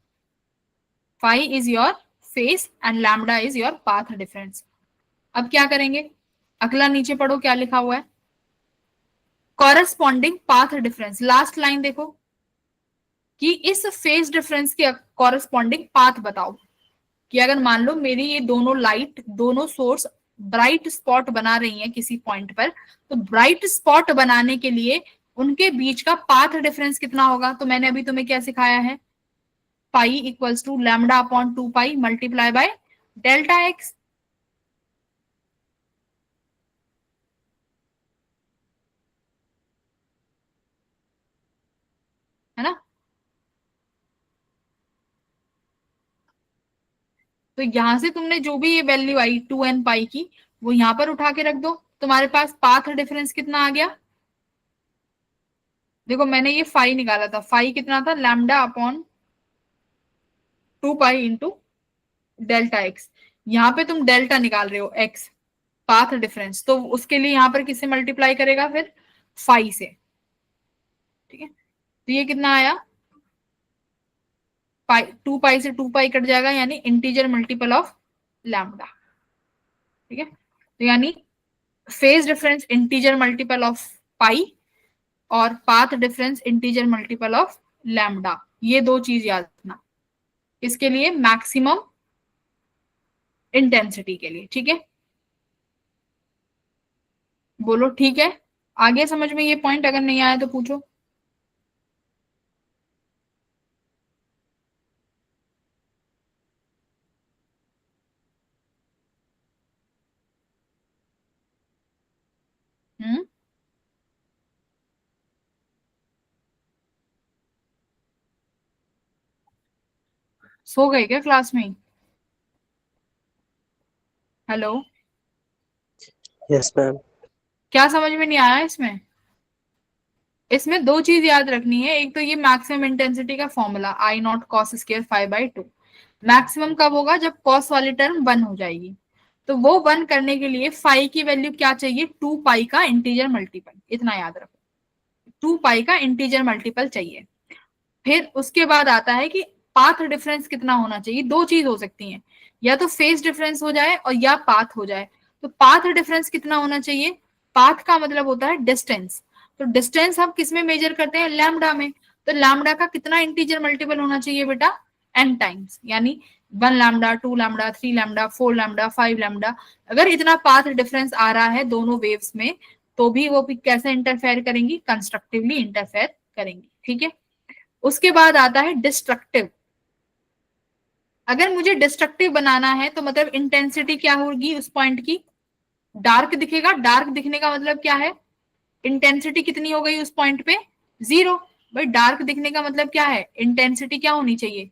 A: 5 is your face and lambda is your path difference. अब क्या करेंगे? अगला नीचे पढ़ो क्या लिखा हुआ है। Corresponding path difference, last line देखो कि इस फेस डिफरेंस के कॉरेस्पॉन्डिंग पाथ बताओ। कि अगर मान लो मेरी ये दोनों लाइट, दोनों सोर्स ब्राइट स्पॉट बना रही हैं किसी पॉइंट पर, तो ब्राइट स्पॉट बनाने के लिए उनके बीच का पाथ डिफरेंस कितना होगा? तो मैंने अभी तुम्हें क्या सिखाया है? Pi equals to lambda upon 2 pi multiply by delta x. है ना? तो यहां से तुमने जो भी ये वैल्यू आई 2n पाई की, वो यहां पर उठा के रख दो। तुम्हारे पास पाथ डिफरेंस कितना आ गया? देखो मैंने ये 5 निकाला था, 5 कितना था? Lambda upon 2 pi into delta x. यहाँ पे तुम डेल्टा निकाल रहे हो, एक्स पाथ डिफरेंस, तो उसके लिए यहाँ पर किससे मल्टीप्लाई करेगा? फिर 5 से। ठीक है, तो ये कितना आया? 2 पाई से 2 पाई कट जाएगा, यानी इंटीजर मल्टीपल ऑफ लैम्डा। ठीक है, तो यानी phase difference integer multiple of pi और path difference integer multiple of lambda. ये दो चीज याद रखना इसके लिए, मैक्सिमम इंटेंसिटी के लिए। ठीक है, बोलो ठीक है? आगे समझ में ये पॉइंट? अगर नहीं आया तो पूछो। हम्म, सो गए क्या क्लास में? Hello,
D: yes ma'am.
A: क्या समझ में नहीं आया इसमें? इसमें दो चीज याद रखनी है। एक तो ये मैक्सिमम इंटेंसिटी का formula I not cos square 5/2। Maximum कब होगा? जब कॉस वाली टर्म 1 हो जाएगी। तो वो 1 करने के लिए 5 की वैल्यू क्या चाहिए? 2 पाई का इंटीजर मल्टीपल। इतना याद रखो, 2 पाई का इंटीजर मल्टीपल चाहिए। फिर उसके बाद आता है कि पाथ डिफरेंस कितना होना चाहिए। दो चीज हो सकती है, या तो फेज डिफरेंस हो जाए और या पाथ हो जाए। तो पाथ डिफरेंस कितना होना चाहिए? पाथ का मतलब होता है डिस्टेंस। तो डिस्टेंस हम किस में मेजर करते हैं? लैम्डा में। तो लैम्डा का कितना इंटीजर मल्टीपल होना चाहिए बेटा? n टाइम्स, यानी 1 lambda, 2 lambda, 3 lambda, 4 lambda, 5 lambda. अगर इतना पाथ डिफरेंस आ रहा है दोनों वेव्स में, तो भी वो कैसे इंटरफेयर करेंगी? कंस्ट्रक्टिवली इंटरफेयर करेंगी। ठीक है, उसके बाद आता है डिस्ट्रक्टिव। अगर मुझे डिस्ट्रक्टिव बनाना है तो मतलब इंटेंसिटी क्या होगी उस पॉइंट की? डार्क दिखेगा। डार्क दिखने का मतलब क्या है? इंटेंसिटी कितनी हो गई उस पॉइंट पे? 0। भाई डार्क दिखने का मतलब क्या है? इंटेंसिटी क्या होनी चाहिए?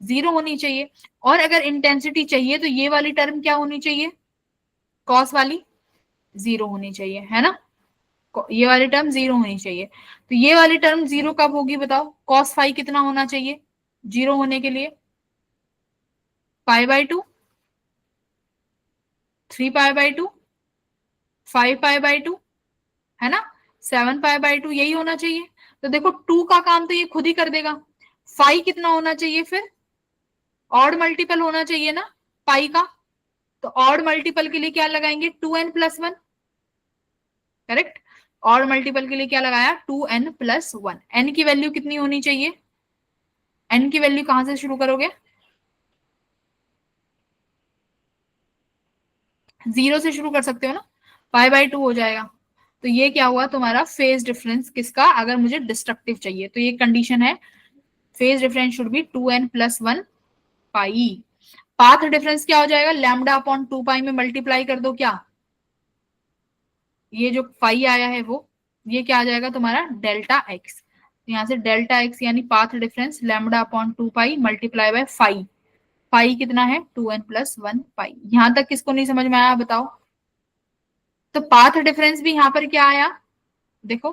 A: 0 होनी चाहिए। और अगर इंटेंसिटी चाहिए तो ये वाली टर्म क्या होनी चाहिए? कॉस वाली 0 होनी चाहिए, है ना? ये वाली टर्म 0 होनी चाहिए। तो ये वाली टर्म 0 कब होगी बताओ? cos 5 कितना होना चाहिए? जीरो होने के लिए pi by two, 3 pi by two, 5 pi by two, है ना, 7 पाई बाई टू, यही होना चाहिए। तो देखो 2 का काम तो ये खुद ही कर देगा। 5 कितना होना चाहिए फिर, ऑड मल्टीपल होना चाहिए ना पाई का, तो ऑड मल्टीपल के लिए क्या लगाएंगे, 2n+1, करेक्ट। ऑड मल्टीपल के लिए क्या लगाया, 2n+1। n की वैल्यू कितनी होनी चाहिए, n की वैल्यू कहां से शुरू करोगे, 0 से शुरू कर सकते हो ना, पाई बाई 2 हो जाएगा। तो ये क्या हुआ तुम्हारा फेज डिफरेंस किसका, अगर मुझे डिस्ट्रक्टिव चाहिए तो ये कंडीशन है, phase difference should be 2n+1 pi. Path difference क्या हो जाएगा, लैम्डा अपॉन 2 पाई में मल्टीप्लाई कर दो, क्या ये जो पाई आया है वो, ये क्या आ जाएगा तुम्हारा डेल्टा एक्स। यहाँ से डेल्टा एक्स यानी path difference lambda upon 2 pi multiply bye 5। पाई कितना है, 2n+1 पाई। यहां तक किसको नहीं समझ में आया बताओ। तो पाथ डिफरेंस भी यहां पर क्या आया, देखो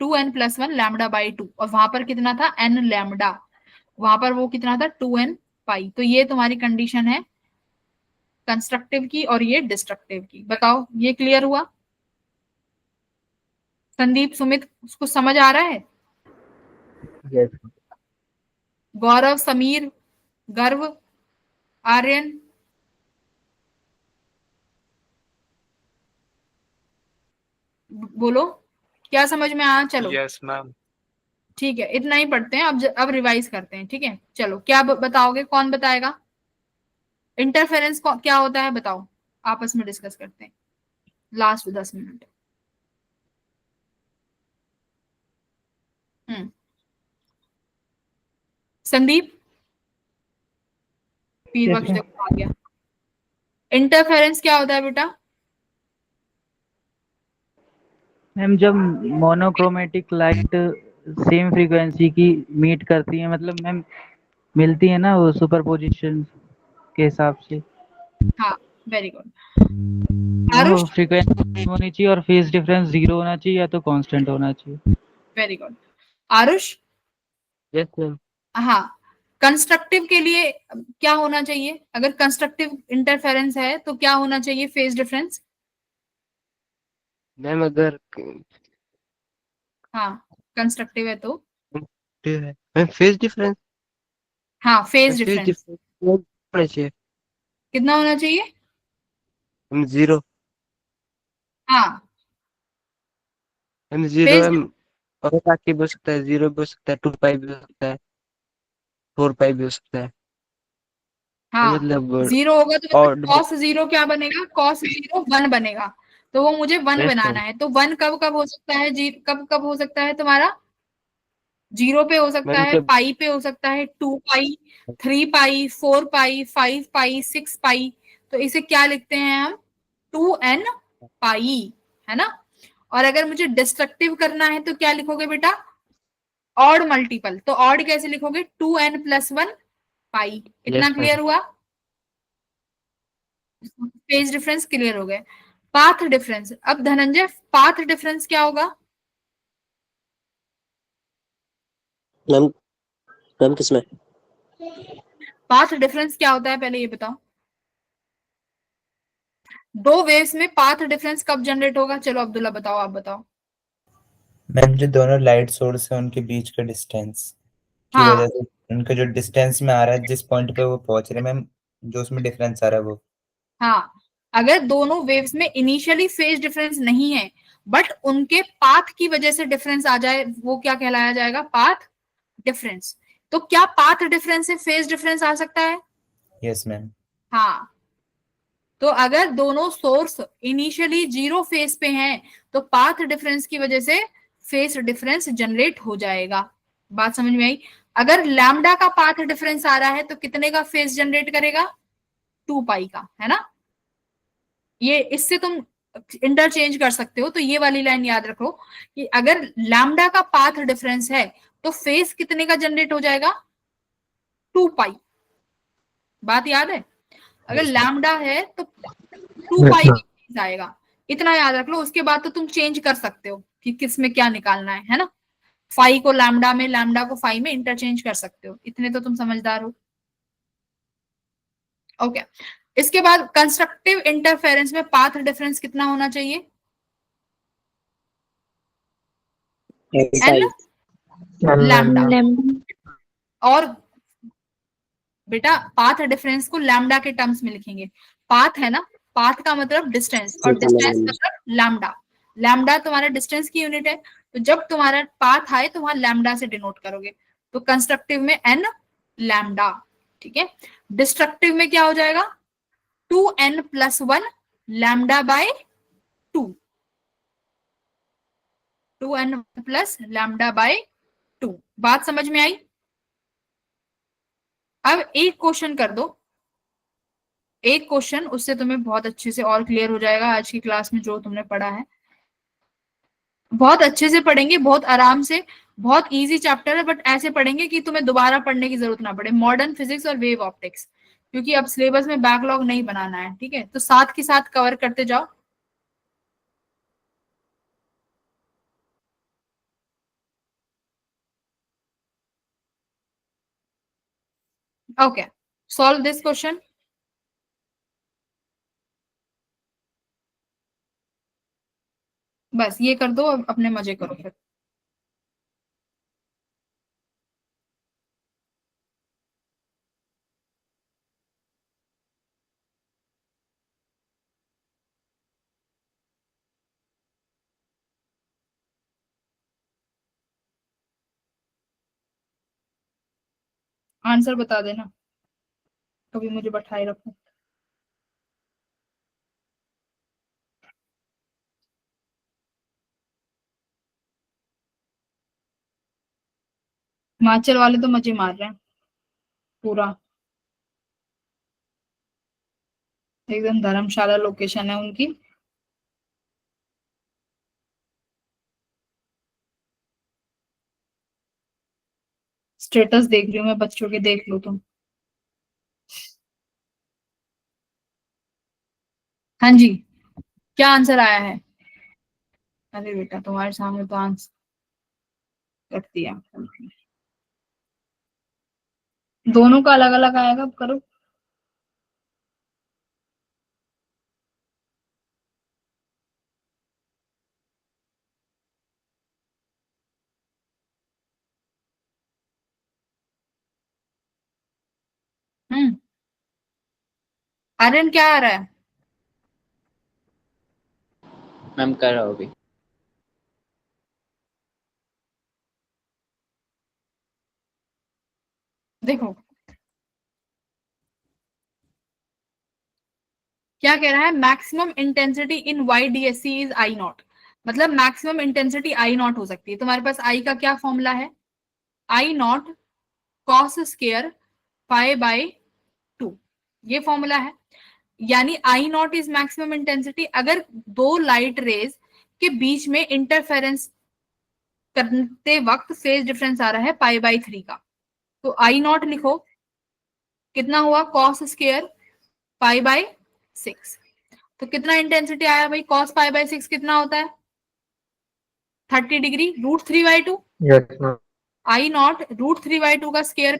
A: 2n+1 लैम्डा बाई 2, और वहां पर कितना था n लैम्डा, वहां पर वो कितना था 2n पाई। तो ये तुम्हारी कंडीशन है कंस्ट्रक्टिव की और ये डिस्ट्रक्टिव की। बताओ ये क्लियर हुआ, संदीप सुमित उसको समझ आ रहा है,
D: यस
A: गौरव समीर गर्व आर्यन, बोलो क्या समझ में आया। चलो
G: यस मैम।
A: ठीक है, इतना ही पढ़ते हैं, अब रिवाइज करते हैं, ठीक है। चलो क्या बताओगे, कौन बताएगा, इंटरफेरेंस क्या होता है बताओ, आपस में डिस्कस करते हैं, लास्ट 10 मिनट। संदीप, पीर बख्श देखो आ गया। इंटरफेरेंस क्या होता है बेटा,
H: मैम जब मोनोक्रोमेटिक लाइट सेम फ्रीक्वेंसी की मीट करती है, मतलब मैम मिलती है ना वो सुपरपोजिशन के हिसाब से,
A: हाँ वेरी गुड।
H: वो
A: आरुष,
H: फ्रीक्वेंसी होनी चाहिए और फेज डिफरेंस 0 होना चाहिए या तो कांस्टेंट होना चाहिए।
A: Very good. Aarush,
D: yes ma'am.
A: हाँ कंस्ट्रक्टिव के लिए क्या होना चाहिए, अगर कंस्ट्रक्टिव इंटरफेरेंस है तो क्या होना चाहिए फेज डिफरेंस,
D: मैम अगर
A: हाँ कंस्ट्रक्टिव है तो,
D: मैम फेज डिफरेंस,
A: हाँ फेज
D: फेज
A: डिफरेंस
D: डिफरेंस होना चाहिए
A: कितना होना चाहिए,
D: मैम 0।
A: हाँ
D: मैम 0
A: फेज,
D: मैम, और बाकी भी हो सकता है, 0 भी हो सकता है, 2 पाई भी हो सकता है, 4 पाई भी हो सकता है।
A: हाँ
D: मतलब
A: 0 होगा तो
D: और
A: कॉस 0 क्या बनेगा, कॉस 0 1 बनेगा, तो वो मुझे 1
D: यस
A: बनाना
D: मैम।
A: है। तो 1 कब कब हो सकता है, कब कब हो सकता है तुम्हारा, 0 पे हो सकता
D: मैम
A: है,
D: जब
A: पाई पे हो सकता है, 2 पाई, 3 पाई, 4 पाई, 5 पाई, 6 पाई। तो इसे क्या लिखते हैं हम, 2n पाई, है ना। और अगर मुझे डिस्ट्रक्टिव करना है तो क्या लिखोगे बेटा, ऑड मल्टीपल। तो ऑड कैसे लिखोगे, 2n+1 पाई। इतना
D: यस
A: क्लियर
D: मैम।
A: हुआ, फेज डिफरेंस क्लियर हो गए। पाथ डिफरेंस, अब धनंजय पाथ डिफरेंस क्या होगा,
D: मैम मैम किसमें?
A: पाथ डिफरेंस क्या होता है पहले ये बताओ, दो वेव्स में पाथ डिफरेंस कब जनरेट होगा, चलो अब्दुल्ला बताओ, आप बताओ।
F: मैम जो दोनों लाइट सोर्स है उनके बीच का डिस्टेंस की
A: हाँ
F: वजह से, उनका जो डिस्टेंस में आ रहा है, जिस पॉइंट पे वो पहुंच रहे हैं मैम, जो उसमें डिफरेंस आ रहा है वो।
A: हाँ, अगर दोनों वेव्स में इनिशियली फेज डिफरेंस नहीं है बट उनके पाथ की वजह से डिफरेंस आ जाए, वो क्या कहलाया जाएगा, पाथ डिफरेंस। तो क्या पाथ डिफरेंस से फेज डिफरेंस आ सकता है,
F: यस मैम।
A: हाँ। तो अगर दोनों सोर्स इनिशियली 0 फेज पे हैं तो पाथ डिफरेंस की वजह से फेज डिफरेंस जनरेट हो जाएगा। बात समझ में आई। अगर लैम्डा का पाथ डिफरेंस आ रहा है तो कितने का फेज जनरेट करेगा, 2 पाई का, है ना। ये इससे तुम इंटरचेंज कर सकते हो, तो ये वाली लाइन याद रखो कि अगर लैम्डा का पाथ डिफरेंस है तो फेज कितने का जनरेट हो जाएगा, 2 पाई। बात याद है, अगर
F: यस मैम।
A: लैम्डा है तो 2 पाई का फेज आएगा। इतना याद रख लो, उसके बाद तो तुम चेंज कर सकते हो कि किस में क्या निकालना है ना। फाई को लैम्डा में, लैम्डा को फाई में इंटरचेंज कर सकते हो। इतने तो तुम समझदार हो। ओके इसके बाद कंस्ट्रक्टिव इंटरफेरेंस में पाथ डिफरेंस कितना होना चाहिए? N lambda. और बेटा पाथ डिफरेंस को लैम्डा के टर्म्स में लिखेंगे। पाथ है ना, पाथ का मतलब डिस्टेंस, और डिस्टेंस मतलब लैम्डा। लैम्डा तुम्हारा डिस्टेंस की यूनिट है, तो जब तुम्हारा पाथ आए तो वहां लैम्डा से डिनोट करोगे। तो कंस्ट्रक्टिव में एन लैम्डा, ठीक है। डिस्ट्रक्टिव में क्या हो जाएगा? 2n+1 lambda by 2, 2n plus lambda by 2। बात समझ में आई? अब एक क्वेश्चन कर दो, एक क्वेश्चन, उससे तुम्हें बहुत अच्छे से और क्लियर हो जाएगा आज की क्लास में जो तुमने पढ़ा है। बहुत अच्छे से पढ़ेंगे, बहुत आराम से, बहुत इजी चैप्टर है, बट ऐसे पढ़ेंगे कि तुम्हें दोबारा पढ़ने की जरूरत ना पड़े। मॉडर्न फिजिक्स और वेव ऑप्टिक्स, क्योंकि अब सिलेबस में बैकलॉग नहीं बनाना है, ठीक है। तो साथ के साथ कवर करते जाओ। Okay solve this question. बस ये कर दो, अब अपने मजे करो फिर। आंसर बता देना, कभी मुझे बैठाए रखो। हिमाचल वाले तो मजे मार रहे हैं पूरा, एकदम धर्मशाला लोकेशन है उनकी। स्टेटस देख रही हूँ मैं बच्चों के, देख लो तुम। हाँ जी, क्या आंसर आया है? अरे बेटा तुम्हारे सामने तो आंसर कर दिया। दोनों का अलग अलग आएगा, अब करो। हम्म, आर्यन क्या आ रहा है?
G: मैम कर रहा हूँ अभी।
A: देखो क्या कह रहा है, maximum intensity in YDSC is I not. मतलब मैक्सिमम इंटेंसिटी आई नॉट हो सकती है। तुम्हारे पास आई का क्या फॉर्मूला है? I not cos square pi by 2, ये फॉर्मूला है। यानी I not is maximum intensity अगर दो लाइट रेज के बीच में इंटरफेरेंस करते वक्त फेज डिफरेंस आ रहा है π/3 का। तो आई नॉट लिखो, कितना हुआ? Cos square π/6। तो कितना इंटेंसिटी आया भाई? कॉस π/6 कितना होता है? 30 degree, √3/2।
E: Yes ma'am.
A: I not √3/2 का स्क्वायर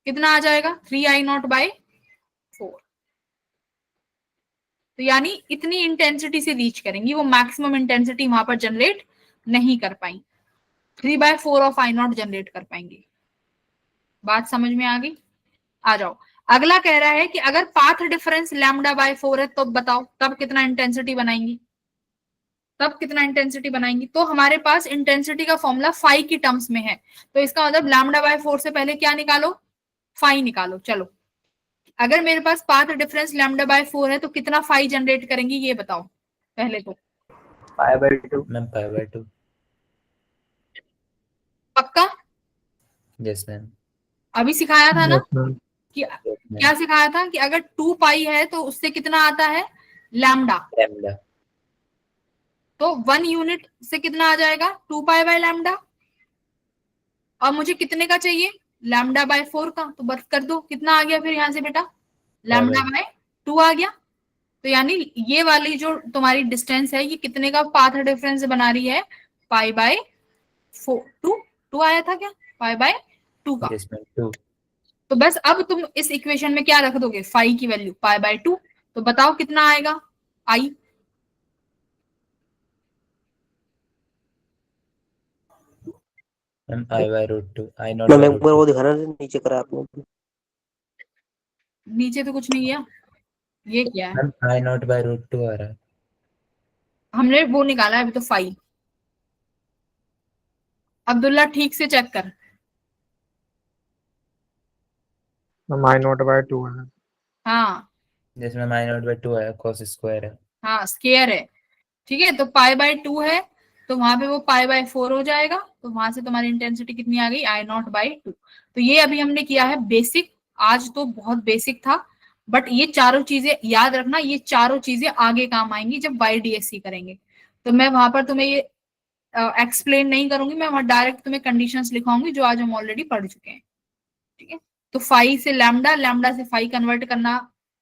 A: कितना आ जाएगा? 3I0/4। तो यानी इतनी इंटेंसिटी से रीच करेंगी, वो मैक्सिमम इंटेंसिटी वहां पर जनरेट नहीं कर पाई, 3/4 ऑफ I0 जनरेट कर पाएंगी। बात समझ में आ गई? आ जाओ, अगला कह रहा है कि अगर पाथ डिफरेंस λ/4 है तो बताओ तब कितना इंटेंसिटी बनाएंगी? तब कितना इंटेंसिटी बनाएंगी? तो हमारे पास इंटेंसिटी का फॉर्मूला फाई की टर्म्स में है, तो इसका मतलब λ/4 से पहले क्या निकालो? फाई निकालो। चलो, अगर मेरे पास पाथ डिफरेंस λ/4 है तो कितना फाई जनरेट करेंगी ये बताओ पहले तो।
E: π/2
F: मैम π/2।
A: पक्का?
F: Yes ma'am.
A: अभी सिखाया था ना
E: यस मैम।
A: कि क्या सिखाया था कि अगर 2 पाई है तो उससे कितना आता है? लैम्डा।
F: लैम्डा।
A: तो 1 यूनिट से कितना आ जाएगा? 2 पाई बाय लैम्डा। और मुझे कितने का चाहिए? λ/4 का। तो बस कर दो, कितना आ गया फिर यहाँ से बेटा? λ/2 आ गया। तो यानी ये वाली जो तुम्हारी डिस्टेंस है ये कितने का पाथ डिफरेंस बना रही है? π/2। टू आया था क्या पाई बाय 2 का?
F: Yes ma'am 2।
A: तो बस अब तुम इस इक्वेशन में क्या रख दोगे, फाई की वैल्यू पाई बाय 2। तो बताओ कितना आएगा आई?
F: Ma'am I/√2 I not
D: ma'am
F: by
D: एक
F: रूट
D: बार
F: टू।
D: वो दिखाना नीचे करा आपने।
A: नीचे तो कुछ नहीं किया, ये क्या है?
F: मैम I0/√2 आ रहा है।
A: हमने वो निकाला है अभी तो फाई। अब्दुल्ला ठीक से चेक कर।
E: मैम I0/2 है।
A: हाँ
F: जिसमें I0/2 आया cos स्क्वायर है।
A: हाँ स्केयर है, ठीक है। तो पाई बाय 2 है, तो वहां पे वो पाई बाय 4 हो जाएगा। तो वहां से तुम्हारी इंटेंसिटी कितनी आ गई, I0/2। तो ये अभी हमने किया है बेसिक। आज तो बहुत बेसिक था, बट ये चारों चीजें याद रखना, ये चारों चीजें आगे काम आएंगी जब YDSC करेंगे। तो मैं वहां पर तुम्हें ये एक्सप्लेन नहीं करूंगी, मैं वहां डायरेक्ट तुम्हें कंडीशंस लिखाऊंगी जो आज हम ऑलरेडी पढ़ चुके हैं, ठीक है। तो फाई से लैम्डा, लैम्डा से फाई कन्वर्ट करना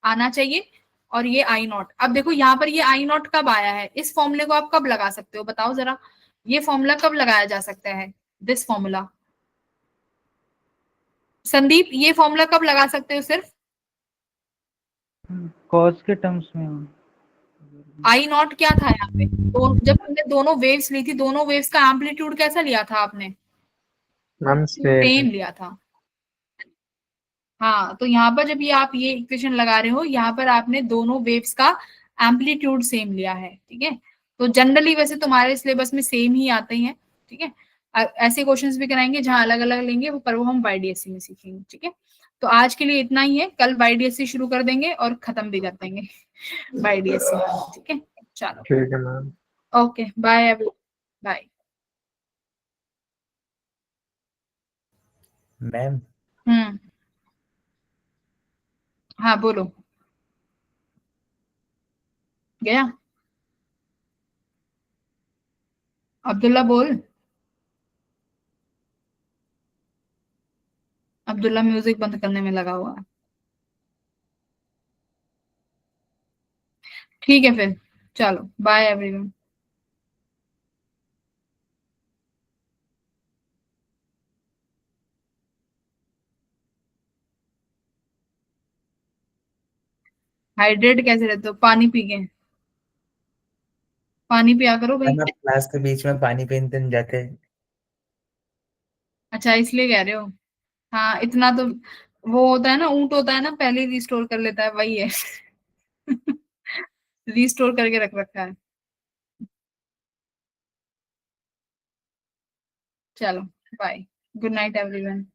A: आना चाहिए। और ये I0, अब देखो यहाँ पर ये I0 कब आया है, इस फॉर्मूले को आप कब लगा सकते हो बताओ जरा, ये फॉर्मूला कब लगाया जा सकता है, दिस फॉर्मूला। संदीप ये फॉर्मूला कब लगा सकते हो सिर्फ?
H: कॉस के टर्म्स में हो।
A: I0 क्या था यहाँ पे, जब तुमने दोनों वेव्स ली थी, दोनों वेव्स का एम्पलीट्यूड कैसा लिया था आपने,
E: मैम सेम।
A: सेम लिया था। हाँ तो यहाँ पर जब ये आप ये इक्वेशन लगा रहे हो, यहाँ पर आपने दोनों वेव्स का एम्पलीट्यूड सेम लिया है, ठीक है। तो जनरली वैसे तुम्हारे सिलेबस में सेम ही आते हैं, ठीक है। ऐसे क्वेश्चंस भी कराएंगे जहाँ अलग अलग लेंगे, पर वो हम YDSC में सीखेंगे, ठीक है। तो आज के लिए इतना ही है, कल YDSC शुरू कर देंगे और खत्म भी कर देंगे YDSC, ठीक है। चलो
E: ठीक है ma'am.
A: Okay bye bye.
F: Ma'am
A: हाँ बोलो, गया अब्दुल्ला बोल। अब्दुल्ला म्यूजिक बंद करने में लगा हुआ है। ठीक है फिर, चलो बाय एवरीवन। हाइड्रेट कैसे रहते हो, पानी पी के, पानी पिया करो भाई।
F: मैम आप क्लास के बीच में पानी पीते नहीं जाते।
A: अच्छा इसलिए कह रहे हो, हाँ इतना तो वो होता है ना, ऊंट होता है ना, पहले ही रिस्टोर कर लेता है, वही है रिस्टोर करके रख रखा है। चलो बाय, गुड नाइट एवरीवन।